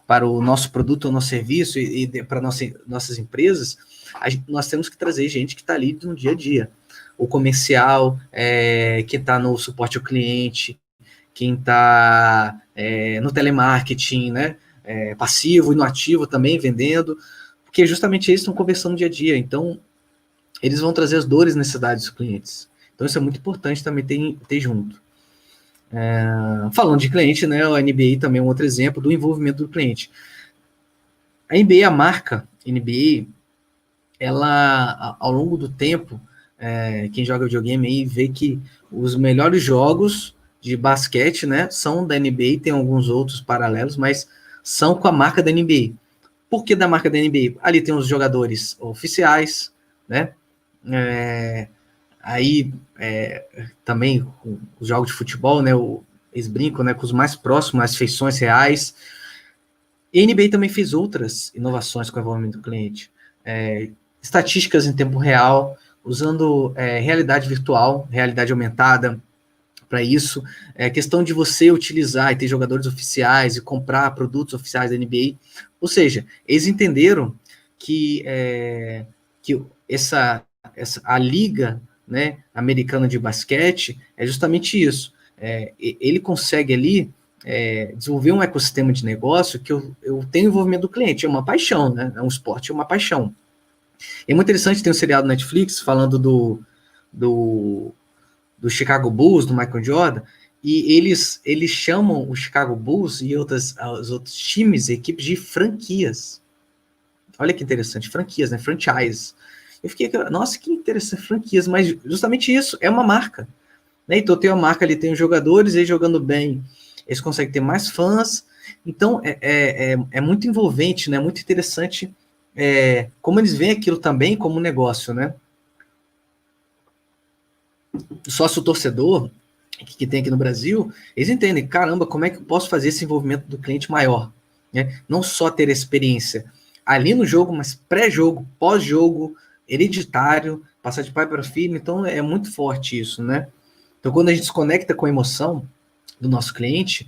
para o nosso produto ou nosso serviço e para nossas empresas, nós temos que trazer gente que está ali no dia a dia. O comercial, que está no suporte ao cliente, quem está no telemarketing, né? Passivo e no ativo também vendendo, porque justamente eles estão conversando no dia a dia. Então, eles vão trazer as dores e necessidades dos clientes. Então, isso é muito importante também ter junto. Falando de cliente, né, a NBA também é um outro exemplo do envolvimento do cliente. A NBA, a marca NBA, ela, ao longo do tempo, quem joga videogame aí vê que os melhores jogos de basquete, né, são da NBA, tem alguns outros paralelos, mas são com a marca da NBA. Por que da marca da NBA? Ali tem os jogadores oficiais, né, aí também os jogos de futebol, né, eles brincam, né, com os mais próximos, as feições reais. E a NBA também fez outras inovações com o envolvimento do cliente. Estatísticas em tempo real, usando realidade virtual, realidade aumentada para isso. Questão de você utilizar e ter jogadores oficiais e comprar produtos oficiais da NBA. Ou seja, eles entenderam que a liga, né, americana de basquete é justamente isso. Ele consegue ali desenvolver um ecossistema de negócio que eu tenho envolvimento do cliente. É uma paixão, né? É um esporte, é uma paixão. É muito interessante, tem um seriado Netflix falando do Chicago Bulls, do Michael Jordan, e eles chamam o Chicago Bulls e os outros times, equipes de franquias. Olha que interessante, franquias, né? Franchise. Eu fiquei, nossa, que interessante, franquias, mas justamente isso, é uma marca. Né? Então tem uma marca ali, tem os jogadores, eles jogando bem, eles conseguem ter mais fãs. Então é muito envolvente, né? Muito interessante como eles veem aquilo também como negócio, né? O sócio torcedor que tem aqui no Brasil, eles entendem, caramba, como é que eu posso fazer esse envolvimento do cliente maior? Né? Não só ter experiência ali no jogo, mas pré-jogo, pós-jogo, hereditário, passar de pai para filho, então é muito forte isso, né? Então, quando a gente se conecta com a emoção do nosso cliente,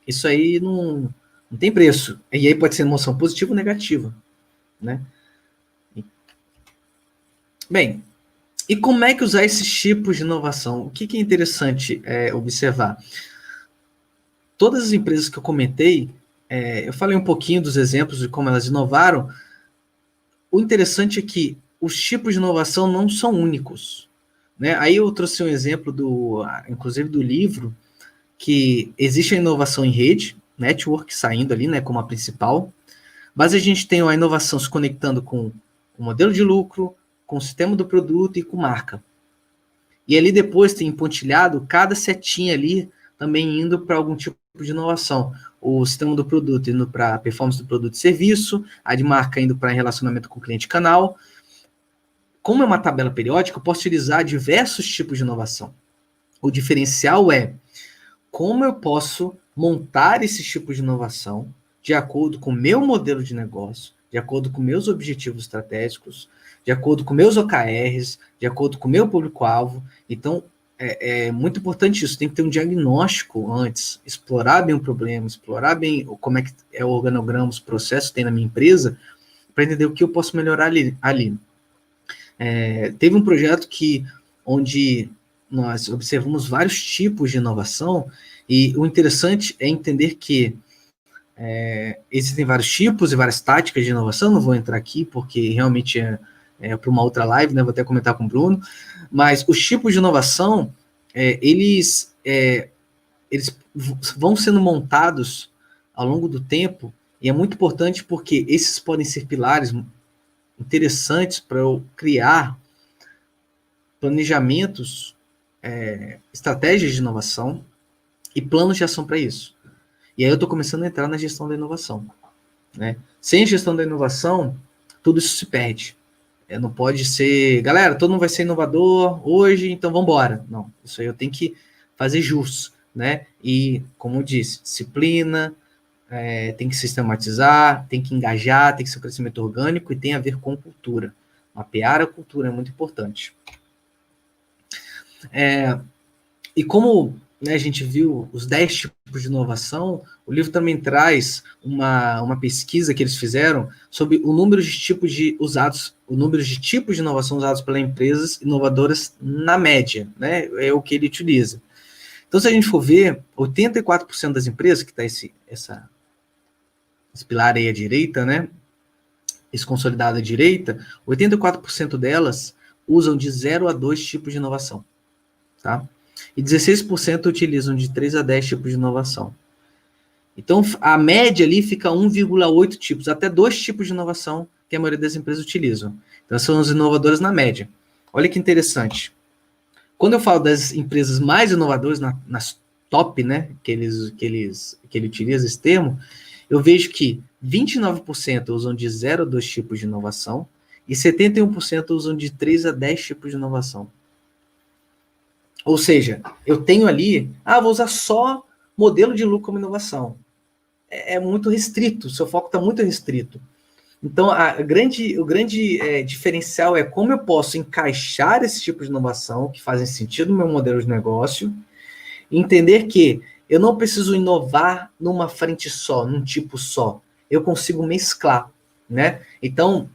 isso aí não tem preço. E aí pode ser emoção positiva ou negativa, né? Bem, e como é que usar esses tipos de inovação? O que é interessante observar? Todas as empresas que eu comentei, eu falei um pouquinho dos exemplos de como elas inovaram. O interessante é que os tipos de inovação não são únicos. Né? Aí eu trouxe um exemplo, inclusive do livro, que existe a inovação em rede, network saindo ali, né, como a principal. Base a gente tem a inovação se conectando com o modelo de lucro, com o sistema do produto e com marca. E ali depois tem pontilhado cada setinha ali também indo para algum tipo de inovação. O sistema do produto indo para a performance do produto e serviço, a de marca indo para relacionamento com o cliente e canal. Como é uma tabela periódica, eu posso utilizar diversos tipos de inovação. O diferencial é como eu posso montar esses tipos de inovação de acordo com o meu modelo de negócio, de acordo com meus objetivos estratégicos, de acordo com meus OKRs, de acordo com o meu público-alvo. Então, é muito importante isso, tem que ter um diagnóstico antes, explorar bem o problema, explorar bem como é que é o organograma, os processos que tem na minha empresa, para entender o que eu posso melhorar ali. Teve um projeto onde nós observamos vários tipos de inovação, e o interessante é entender que existem vários tipos e várias táticas de inovação. Não vou entrar aqui porque realmente para uma outra live, né? Vou até comentar com o Bruno, mas os tipos de inovação, eles vão sendo montados ao longo do tempo, e é muito importante porque esses podem ser pilares interessantes para eu criar planejamentos, estratégias de inovação e planos de ação para isso. E aí eu estou começando a entrar na gestão da inovação, né? Sem a gestão da inovação, tudo isso se perde. Não pode ser, galera, todo mundo vai ser inovador hoje, então vamos embora. Não, isso aí eu tenho que fazer jus, né? E, como eu disse, disciplina, tem que sistematizar, tem que engajar, tem que ser um crescimento orgânico e tem a ver com cultura. Mapear a cultura é muito importante. E como, né, a gente viu os 10 tipos de inovação, o livro também traz uma pesquisa que eles fizeram sobre o número de tipos de inovação usados pelas empresas inovadoras na média, né? É o que ele utiliza. Então, se a gente for ver, 84% das empresas, que está esse pilar aí à direita, né? Esse consolidado à direita, 84% delas usam de 0 a 2 tipos de inovação, tá? E 16% utilizam de 3 a 10 tipos de inovação. Então, a média ali fica 1,8 tipos, até 2 tipos de inovação que a maioria das empresas utilizam. Então, são as inovadoras na média. Olha que interessante. Quando eu falo das empresas mais inovadoras, nas top, né, que ele utiliza esse termo, eu vejo que 29% usam de 0 a 2 tipos de inovação e 71% usam de 3 a 10 tipos de inovação. Ou seja, eu tenho ali, vou usar só modelo de lucro como inovação. É muito restrito, o seu foco está muito restrito. Então, o grande diferencial é como eu posso encaixar esse tipo de inovação que fazem sentido no meu modelo de negócio, e entender que eu não preciso inovar numa frente só, num tipo só. Eu consigo mesclar, né? Então,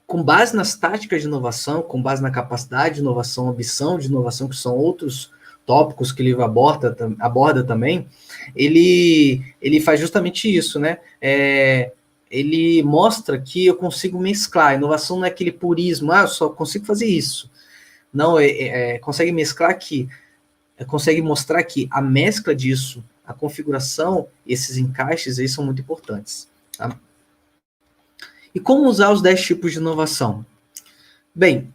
com base nas táticas de inovação, com base na capacidade de inovação, ambição de inovação, que são outros tópicos que o livro aborda também, ele faz justamente isso, né? Ele mostra que eu consigo mesclar. A inovação não é aquele purismo, eu só consigo fazer isso. Não, consegue mesclar aqui, consegue mostrar que a mescla disso, a configuração, esses encaixes aí são muito importantes, tá? E como usar os 10 tipos de inovação? Bem,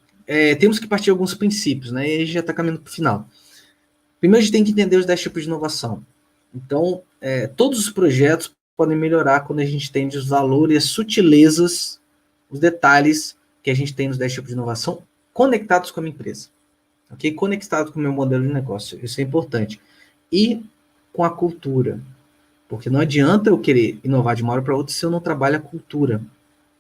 temos que partir de alguns princípios, né? E a gente já está caminhando para o final. Primeiro, a gente tem que entender os 10 tipos de inovação. Então, todos os projetos podem melhorar quando a gente entende os valores, as sutilezas, os detalhes que a gente tem nos 10 tipos de inovação conectados com a minha empresa. Ok? Conectado com o meu modelo de negócio. Isso é importante. E com a cultura. Porque não adianta eu querer inovar de uma hora para outra se eu não trabalho a cultura.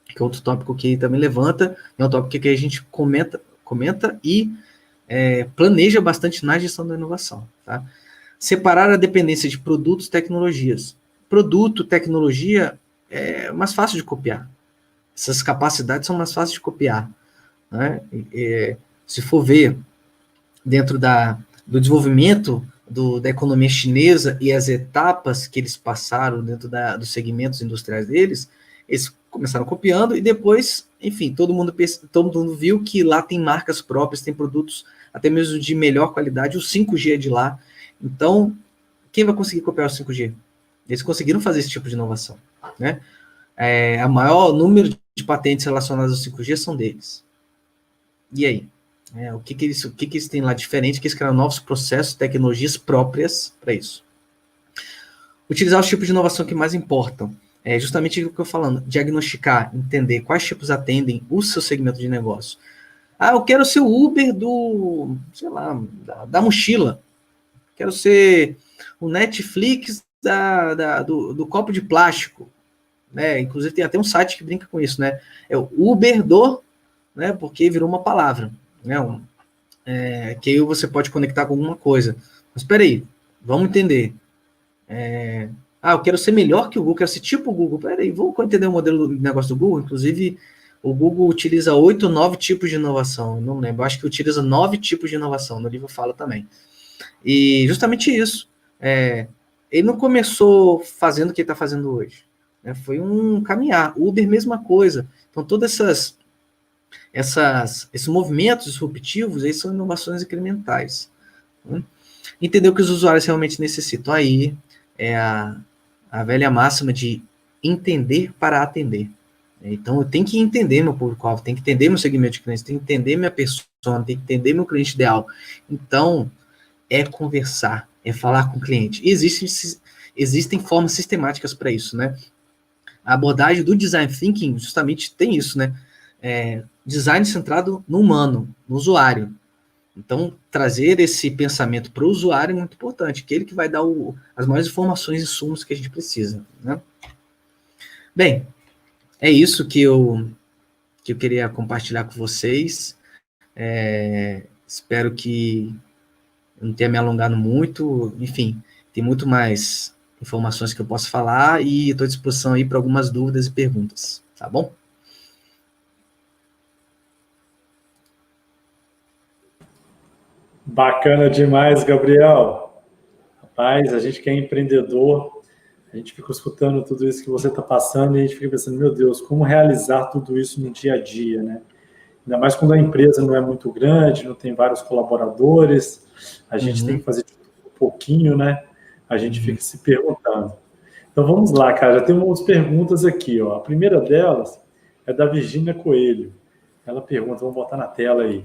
Que é outro tópico que também levanta, é um tópico que a gente comenta e planeja bastante na gestão da inovação. Tá? Separar a dependência de produtos e tecnologias. Produto, tecnologia é mais fácil de copiar. Essas capacidades são mais fáceis de copiar. Né? Se for ver dentro do desenvolvimento da economia chinesa e as etapas que eles passaram dentro dos segmentos industriais deles, eles começaram copiando e depois, enfim, todo mundo viu que lá tem marcas próprias, tem produtos até mesmo de melhor qualidade, o 5G é de lá. Então, quem vai conseguir copiar o 5G? Eles conseguiram fazer esse tipo de inovação, né? a maior número de patentes relacionadas ao 5G são deles. E aí? O que eles têm lá diferente? Que eles criaram novos processos, tecnologias próprias para isso. Utilizar os tipos de inovação que mais importam. É justamente o que eu estou falando. Diagnosticar, entender quais tipos atendem o seu segmento de negócio. Eu quero ser o Uber da mochila. Quero ser o Netflix do copo de plástico. Né? Inclusive tem até um site que brinca com isso, né? É o Uber né? Porque virou uma palavra, né? Que aí você pode conectar com alguma coisa. Mas espera aí, vamos entender. Eu quero ser melhor que o Google, quero ser tipo o Google. Espera aí, vamos entender o modelo de negócio do Google. Inclusive, o Google utiliza 8 ou 9 tipos de inovação. Não lembro, acho que utiliza 9 tipos de inovação. No livro fala também. E justamente isso. Ele não começou fazendo o que ele está fazendo hoje. Né? Foi um caminhar. Uber, mesma coisa. Então, todas esses movimentos disruptivos aí são inovações incrementais. Né? Entender o que os usuários realmente necessitam. Aí é a velha máxima de entender para atender. Então, eu tenho que entender meu público-alvo, tenho que entender meu segmento de clientes, tenho que entender minha persona, tenho que entender meu cliente ideal. Então, é conversar, é falar com o cliente. E existem formas sistemáticas para isso, né? A abordagem do design thinking justamente tem isso, né? Design centrado no humano, no usuário. Então, trazer esse pensamento para o usuário é muito importante, que é ele que vai dar as maiores informações e insumos que a gente precisa, né? Bem, é isso que eu queria compartilhar com vocês. Espero que eu não tenha me alongado muito. Enfim, tem muito mais informações que eu posso falar e estou à disposição aí para algumas dúvidas e perguntas, tá bom? Bacana demais, Gabriel. Rapaz, a gente que é empreendedor, a gente fica escutando tudo isso que você está passando e a gente fica pensando, meu Deus, como realizar tudo isso no dia a dia, né? Ainda mais quando a empresa não é muito grande, não tem vários colaboradores, a gente tem que fazer um pouquinho, né? A gente fica se perguntando. Então vamos lá, cara, já tem umas perguntas aqui, ó. A primeira delas é da Virgínia Coelho. Ela pergunta, vamos botar na tela aí.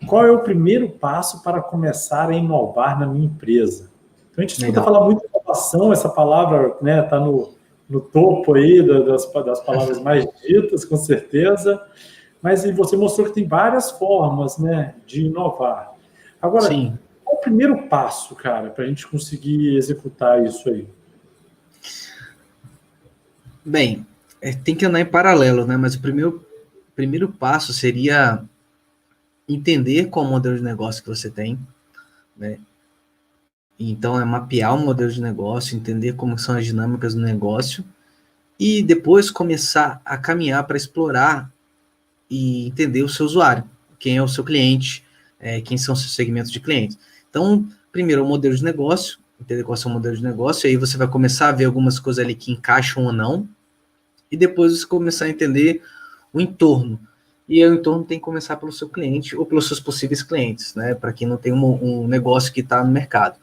Qual é o primeiro passo para começar a inovar na minha empresa? Então, a gente escuta falar muito de inovação, essa palavra, né, está no topo aí das palavras mais ditas, com certeza, mas você mostrou que tem várias formas, né, de inovar. Agora, Sim. qual o primeiro passo, cara, para a gente conseguir executar isso aí? Bem, tem que andar em paralelo, né, mas o primeiro passo seria entender qual modelo de negócio que você tem, né? Então, é mapear o modelo de negócio, entender como são as dinâmicas do negócio e depois começar a caminhar para explorar e entender o seu usuário, quem é o seu cliente, quem são os seus segmentos de clientes. Então, primeiro, o modelo de negócio, entender qual é o seu modelo de negócio, e aí você vai começar a ver algumas coisas ali que encaixam ou não, e depois você começar a entender o entorno. E aí, o entorno tem que começar pelo seu cliente ou pelos seus possíveis clientes, né? Para quem não tem um negócio que está no mercado.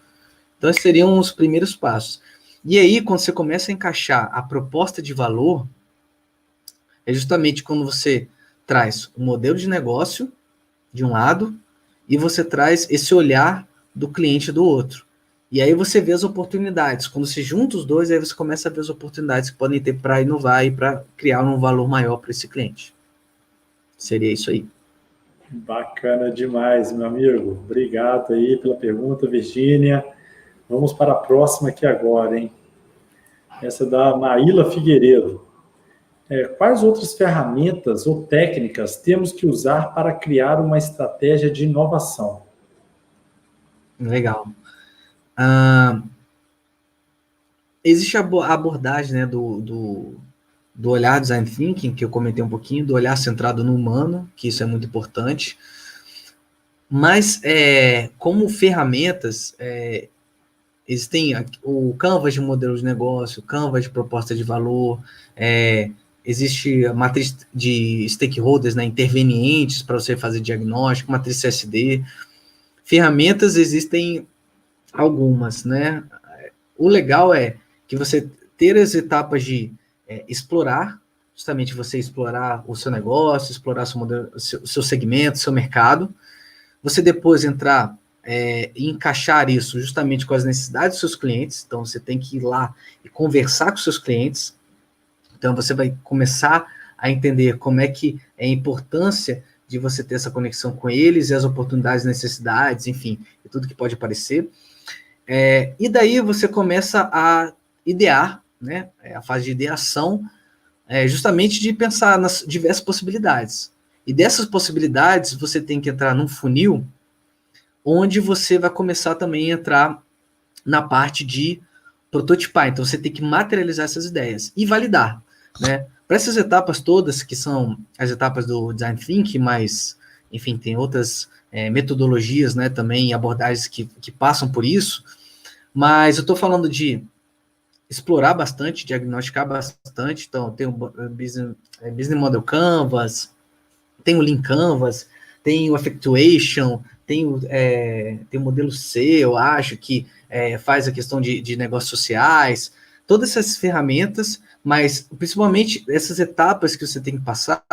Então, esses seriam os primeiros passos. E aí, quando você começa a encaixar a proposta de valor, é justamente quando você traz o modelo de negócio de um lado e você traz esse olhar do cliente do outro. E aí você vê as oportunidades. Quando você junta os dois, aí você começa a ver as oportunidades que podem ter para inovar e para criar um valor maior para esse cliente. Seria isso aí. Bacana demais, meu amigo. Obrigado aí pela pergunta, Virgínia. Vamos para a próxima aqui agora, hein? Essa é da Maíla Figueiredo. Quais outras ferramentas ou técnicas temos que usar para criar uma estratégia de inovação? Legal. Existe a abordagem, né, do olhar design thinking, que eu comentei um pouquinho, do olhar centrado no humano, que isso é muito importante. Mas, como ferramentas, existem o Canvas de modelo de negócio, o Canvas de proposta de valor, existe a matriz de stakeholders, né, intervenientes para você fazer diagnóstico, matriz CSD. Ferramentas existem algumas, né? O legal é que você ter as etapas de explorar, justamente você explorar o seu negócio, explorar seu modelo, seu segmento, seu mercado. Você depois entrar e encaixar isso justamente com as necessidades dos seus clientes. Então, você tem que ir lá e conversar com seus clientes. Então, você vai começar a entender como é que é a importância de você ter essa conexão com eles e as oportunidades, necessidades, enfim, e tudo que pode aparecer. E daí você começa a idear, né? A fase de ideação, justamente de pensar nas diversas possibilidades. E dessas possibilidades, você tem que entrar num funil, onde você vai começar também a entrar na parte de prototipar. Então, você tem que materializar essas ideias e validar, né? Para essas etapas todas, que são as etapas do Design Thinking, mas, enfim, tem outras metodologias, né, também, abordagens que passam por isso, mas eu estou falando de explorar bastante, diagnosticar bastante. Então, tem o Business Model Canvas, tem o Lean Canvas, tem o Effectuation, tem o modelo C, eu acho, que faz a questão de negócios sociais, todas essas ferramentas, mas principalmente essas etapas que você tem que passar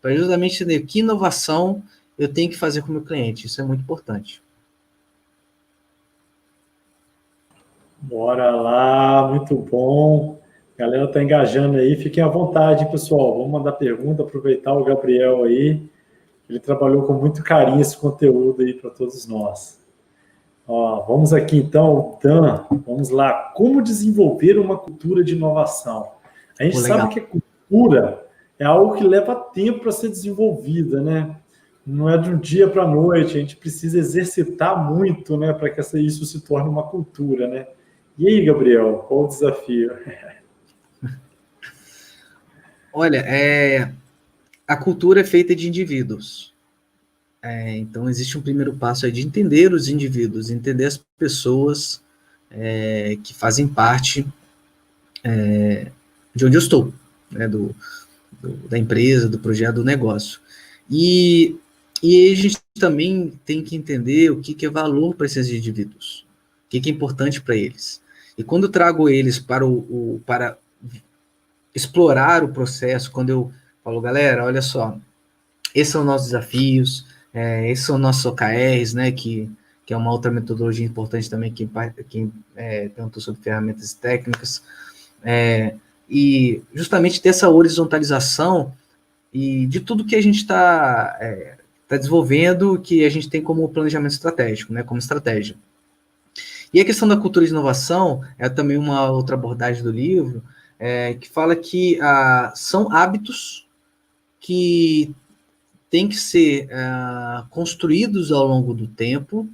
para justamente entender que inovação eu tenho que fazer com o meu cliente. Isso é muito importante. Bora lá, muito bom. A galera está engajando aí. Fiquem à vontade, pessoal. Vamos mandar pergunta, aproveitar o Gabriel aí. Ele trabalhou com muito carinho esse conteúdo aí para todos nós. Ó, vamos aqui então, Dan, vamos lá. Como desenvolver uma cultura de inovação? A gente sabe que a cultura é algo que leva tempo para ser desenvolvida, né? Não é de um dia para a noite, a gente precisa exercitar muito, né, para que isso se torne uma cultura, né? E aí, Gabriel, qual o desafio? Olha, a cultura é feita de indivíduos. Então, existe um primeiro passo aí de entender os indivíduos, entender as pessoas que fazem parte de onde eu estou, né, da empresa, do projeto, do negócio. E a gente também tem que entender o que é valor para esses indivíduos, o que é importante para eles. E quando eu trago eles para explorar o processo, quando eu falo, galera, olha só, esses são nossos desafios, esses são nossos OKRs, né, que é uma outra metodologia importante também, quem perguntou sobre ferramentas técnicas, e justamente ter essa horizontalização e de tudo que a gente está desenvolvendo, que a gente tem como planejamento estratégico, né, como estratégia. E a questão da cultura de inovação é também uma outra abordagem do livro, que fala que são hábitos que têm que ser construídos ao longo do tempo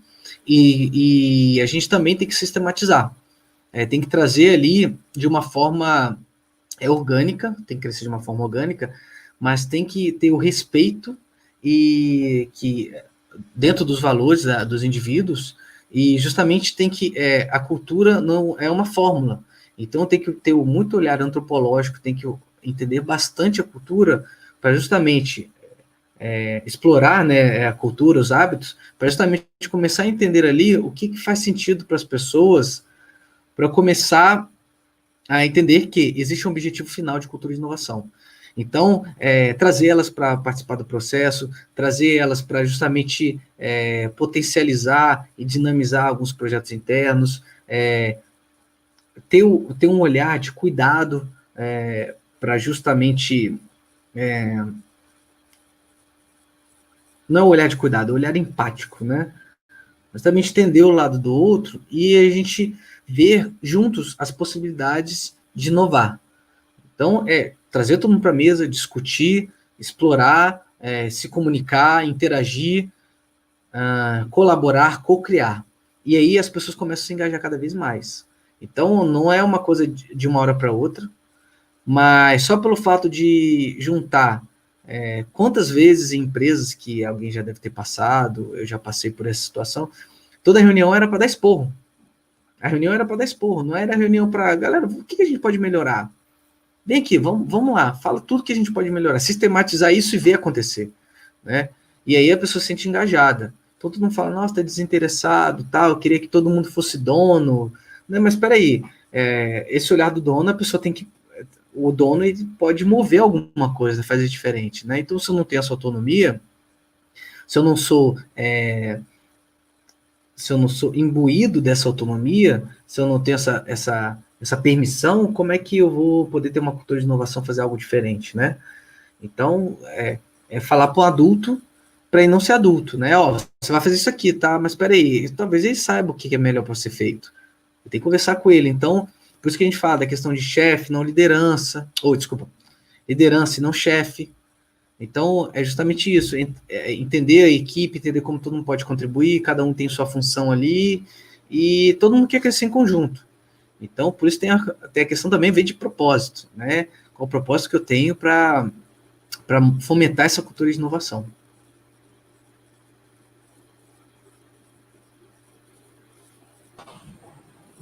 e a gente também tem que sistematizar. Tem que trazer ali de uma forma orgânica, tem que crescer de uma forma orgânica, mas tem que ter o respeito e que dentro dos valores dos indivíduos, e justamente tem que a cultura não é uma fórmula, então tem que ter muito olhar antropológico, tem que entender bastante a cultura para justamente explorar, né, a cultura, os hábitos, para justamente começar a entender ali o que faz sentido para as pessoas, para começar a entender que existe um objetivo final de cultura de inovação. Então, trazer elas para participar do processo, trazer elas para justamente potencializar e dinamizar alguns projetos internos, ter um olhar de cuidado para justamente... não olhar de cuidado, é olhar empático, né? Mas também entender o lado do outro e a gente ver juntos as possibilidades de inovar. Então, trazer todo mundo para a mesa, discutir, explorar, se comunicar, interagir, colaborar, co-criar. E aí as pessoas começam a se engajar cada vez mais. Então, não é uma coisa de uma hora para outra, mas só pelo fato de juntar quantas vezes em empresas que alguém já deve ter passado, eu já passei por essa situação, toda reunião era para dar esporro. A reunião era para dar esporro, não era reunião para... Galera, o que a gente pode melhorar? Vem aqui, vamos lá, fala tudo que a gente pode melhorar, sistematizar isso e ver acontecer, né? E aí a pessoa se sente engajada. Então todo mundo fala, nossa, tá desinteressado, tal, eu queria que todo mundo fosse dono, né? Mas espera aí, esse olhar do dono, a pessoa tem que o dono ele pode mover alguma coisa, fazer diferente, né? Então, se eu não tenho essa autonomia, se eu não sou imbuído dessa autonomia, se eu não tenho essa permissão, como é que eu vou poder ter uma cultura de inovação, fazer algo diferente, né? Então, é falar para um adulto para ele não ser adulto, né? Ó, você vai fazer isso aqui, tá? Mas espera aí, talvez ele saiba o que é melhor para ser feito. Tem que conversar com ele. Então, por isso que a gente fala da questão de chefe, não liderança. Liderança e não chefe. Então, é justamente isso. Entender a equipe, entender como todo mundo pode contribuir, cada um tem sua função ali, e todo mundo quer crescer em conjunto. Então, por isso tem a questão também, vem de propósito, né? Qual o propósito que eu tenho para fomentar essa cultura de inovação.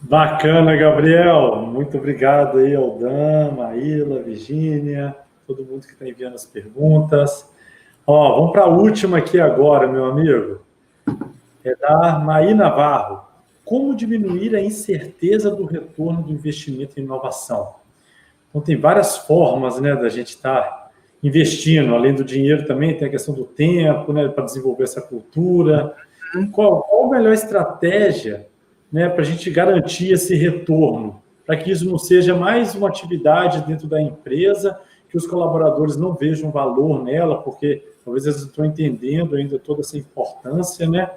Bacana, Gabriel. Muito obrigado aí ao Dan, Maíla, Virgínia, todo mundo que está enviando as perguntas. Ó, vamos para a última aqui agora, meu amigo. É da Maí Navarro. Como diminuir a incerteza do retorno do investimento em inovação? Então, tem várias formas, né, da gente estar investindo. Além do dinheiro também, tem a questão do tempo, né, para desenvolver essa cultura. Qual a melhor estratégia, né, para a gente garantir esse retorno? Para que isso não seja mais uma atividade dentro da empresa, que os colaboradores não vejam valor nela, porque talvez eles não estão entendendo ainda toda essa importância, né?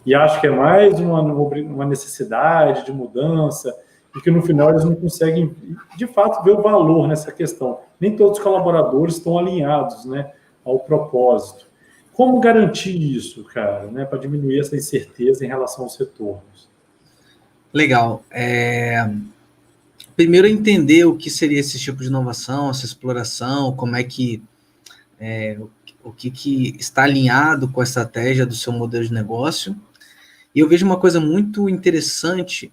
E acho que é mais uma necessidade de mudança, e que no final eles não conseguem, de fato, ver o valor nessa questão. Nem todos os colaboradores estão alinhados, né, ao propósito. Como garantir isso, cara, né, para diminuir essa incerteza em relação aos retornos? Legal. Primeiro, entender o que seria esse tipo de inovação, essa exploração, como é que o que está alinhado com a estratégia do seu modelo de negócio. E eu vejo uma coisa muito interessante,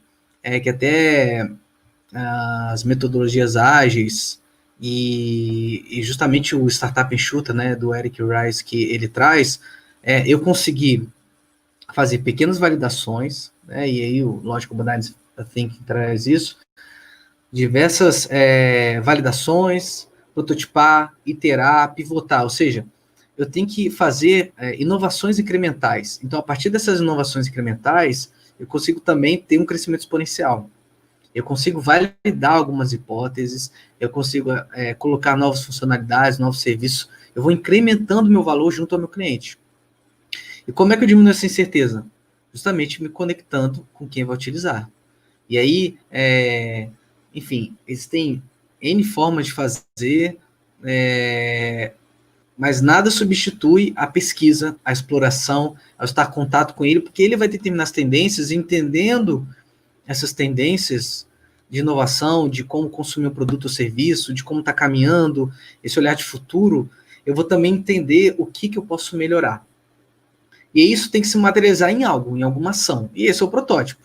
que até as metodologias ágeis e justamente o Startup Enxuta, né, do Eric Rice, que ele traz, eu consegui fazer pequenas validações, né, e aí o Logical Design Thinking traz isso, diversas validações, prototipar, iterar, pivotar, ou seja, eu tenho que fazer inovações incrementais. Então, a partir dessas inovações incrementais, eu consigo também ter um crescimento exponencial. Eu consigo validar algumas hipóteses, eu consigo colocar novas funcionalidades, novos serviços, eu vou incrementando meu valor junto ao meu cliente. E como é que eu diminuo essa incerteza? Justamente me conectando com quem vai utilizar. E aí, enfim, existem N formas de fazer, mas nada substitui a pesquisa, a exploração, ao estar em contato com ele, porque ele vai determinar as tendências, e entendendo essas tendências de inovação, de como consumir um produto ou serviço, de como está caminhando, esse olhar de futuro, eu vou também entender o que eu posso melhorar. E isso tem que se materializar em algo, em alguma ação. E esse é o protótipo.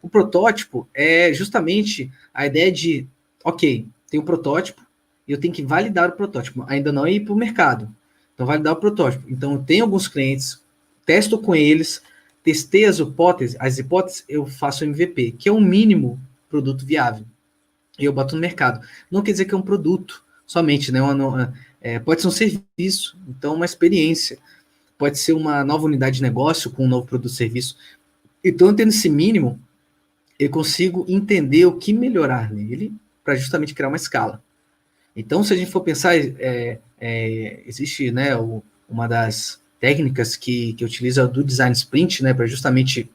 O protótipo é justamente a ideia de, ok, tem um protótipo, eu tenho que validar o protótipo, ainda não ir para o mercado. Então, validar o protótipo. Então, eu tenho alguns clientes, testo com eles, testei as hipóteses, eu faço MVP, que é um mínimo produto viável. E eu boto no mercado. Não quer dizer que é um produto somente, né? Pode ser um serviço, então uma experiência. Pode ser uma nova unidade de negócio com um novo produto ou serviço. Então, tendo esse mínimo, eu consigo entender o que melhorar nele para justamente criar uma escala. Então, se a gente for pensar, existe, né, uma das técnicas que utiliza do Design Sprint, né, para justamente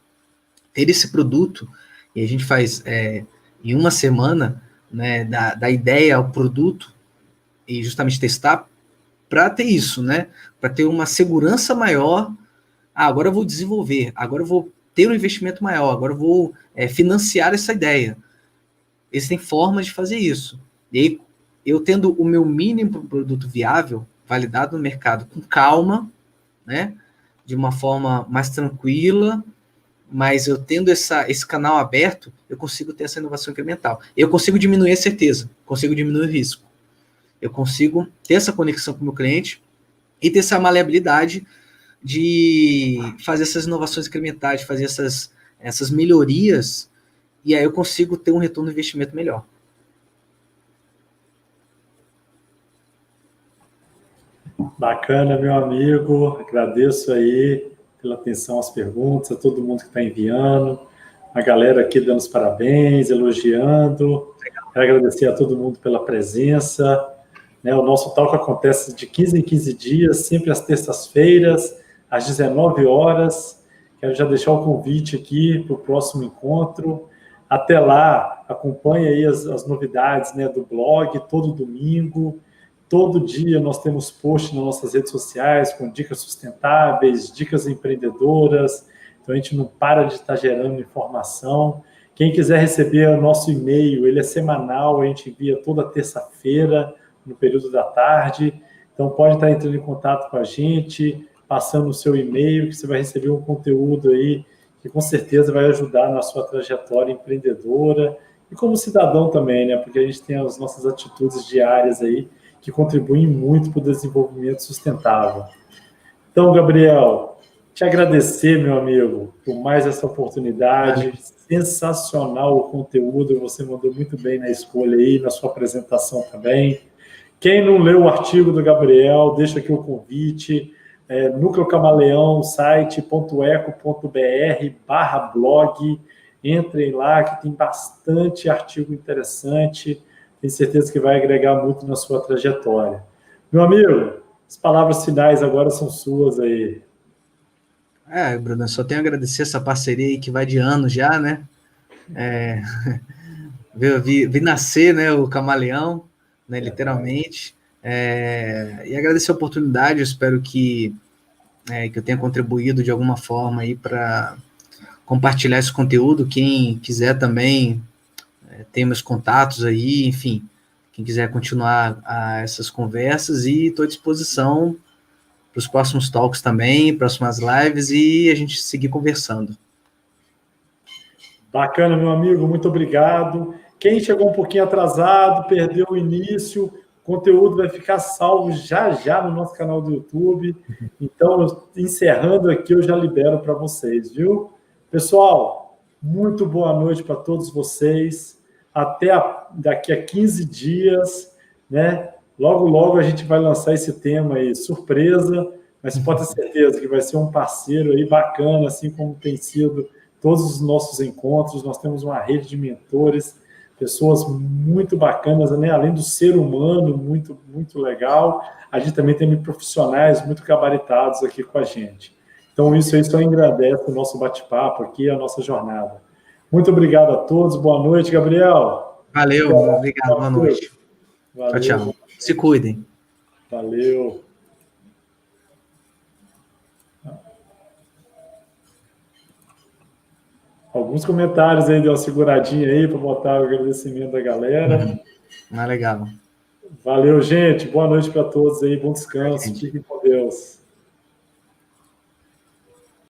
ter esse produto, e a gente faz em uma semana, né, da ideia ao produto, e justamente testar, para ter isso, né, para ter uma segurança maior. Agora eu vou desenvolver, agora eu vou ter um investimento maior, agora eu vou financiar essa ideia. Existem formas de fazer isso. E aí, eu tendo o meu mínimo produto viável, validado no mercado com calma, né, de uma forma mais tranquila, mas eu tendo esse canal aberto, eu consigo ter essa inovação incremental. Eu consigo diminuir a certeza, consigo diminuir o risco. Eu consigo ter essa conexão com o meu cliente e ter essa maleabilidade de fazer essas inovações incrementais, de fazer essas melhorias, e aí eu consigo ter um retorno de investimento melhor. Bacana, meu amigo. Agradeço aí pela atenção às perguntas, a todo mundo que está enviando, a galera aqui dando os parabéns, elogiando. Quero agradecer a todo mundo pela presença. Né, o nosso talk acontece de 15 em 15 dias, sempre às terças-feiras, às 19 horas. Quero já deixar o convite aqui para o próximo encontro. Até lá, acompanhe aí as novidades, né, do blog, todo domingo. Todo dia nós temos posts nas nossas redes sociais com dicas sustentáveis, dicas empreendedoras. Então a gente não para de estar gerando informação. Quem quiser receber o nosso e-mail, ele é semanal, a gente envia toda terça-feira, no período da tarde. Então pode estar entrando em contato com a gente, passando o seu e-mail, que você vai receber um conteúdo aí que com certeza vai ajudar na sua trajetória empreendedora e como cidadão também, né? Porque a gente tem as nossas atitudes diárias aí que contribuem muito para o desenvolvimento sustentável. Então, Gabriel, te agradecer, meu amigo, por mais essa oportunidade. Sensacional o conteúdo, você mandou muito bem na escolha aí, na sua apresentação também. Quem não leu o artigo do Gabriel, deixa aqui o convite, Núcleo Camaleão, site.eco.br/blog. Entrem lá, que tem bastante artigo interessante. Tenho certeza que vai agregar muito na sua trajetória. Meu amigo, as palavras finais agora são suas aí. Bruno, eu só tenho a agradecer essa parceria aí que vai de anos já, né? Vi nascer, né, o Camaleão, né, literalmente. E agradecer a oportunidade, eu espero que eu tenha contribuído de alguma forma aí para compartilhar esse conteúdo. Quem quiser também tem meus contatos aí, enfim, quem quiser continuar essas conversas, e estou à disposição para os próximos talks também, próximas lives, e a gente seguir conversando. Bacana, meu amigo, muito obrigado. Quem chegou um pouquinho atrasado, perdeu o início, o conteúdo vai ficar salvo já no nosso canal do YouTube. Então, encerrando aqui, eu já libero para vocês, viu? Pessoal, muito boa noite para todos vocês. Até daqui a 15 dias, né? Logo a gente vai lançar esse tema aí, surpresa, mas pode ter certeza que vai ser um parceiro aí bacana, assim como tem sido todos os nossos encontros. Nós temos uma rede de mentores, pessoas muito bacanas, né? Além do ser humano, muito, muito legal, a gente também tem profissionais muito gabaritados aqui com a gente. Então, isso aí só engrandece o nosso bate-papo aqui, a nossa jornada. Muito obrigado a todos, boa noite, Gabriel. Valeu, obrigado, boa noite. Valeu. Tchau. Se cuidem. Valeu. Alguns comentários aí, deu uma seguradinha aí para botar o agradecimento da galera. Legal. Valeu, gente. Boa noite para todos aí. Bom descanso. Fiquem com Deus.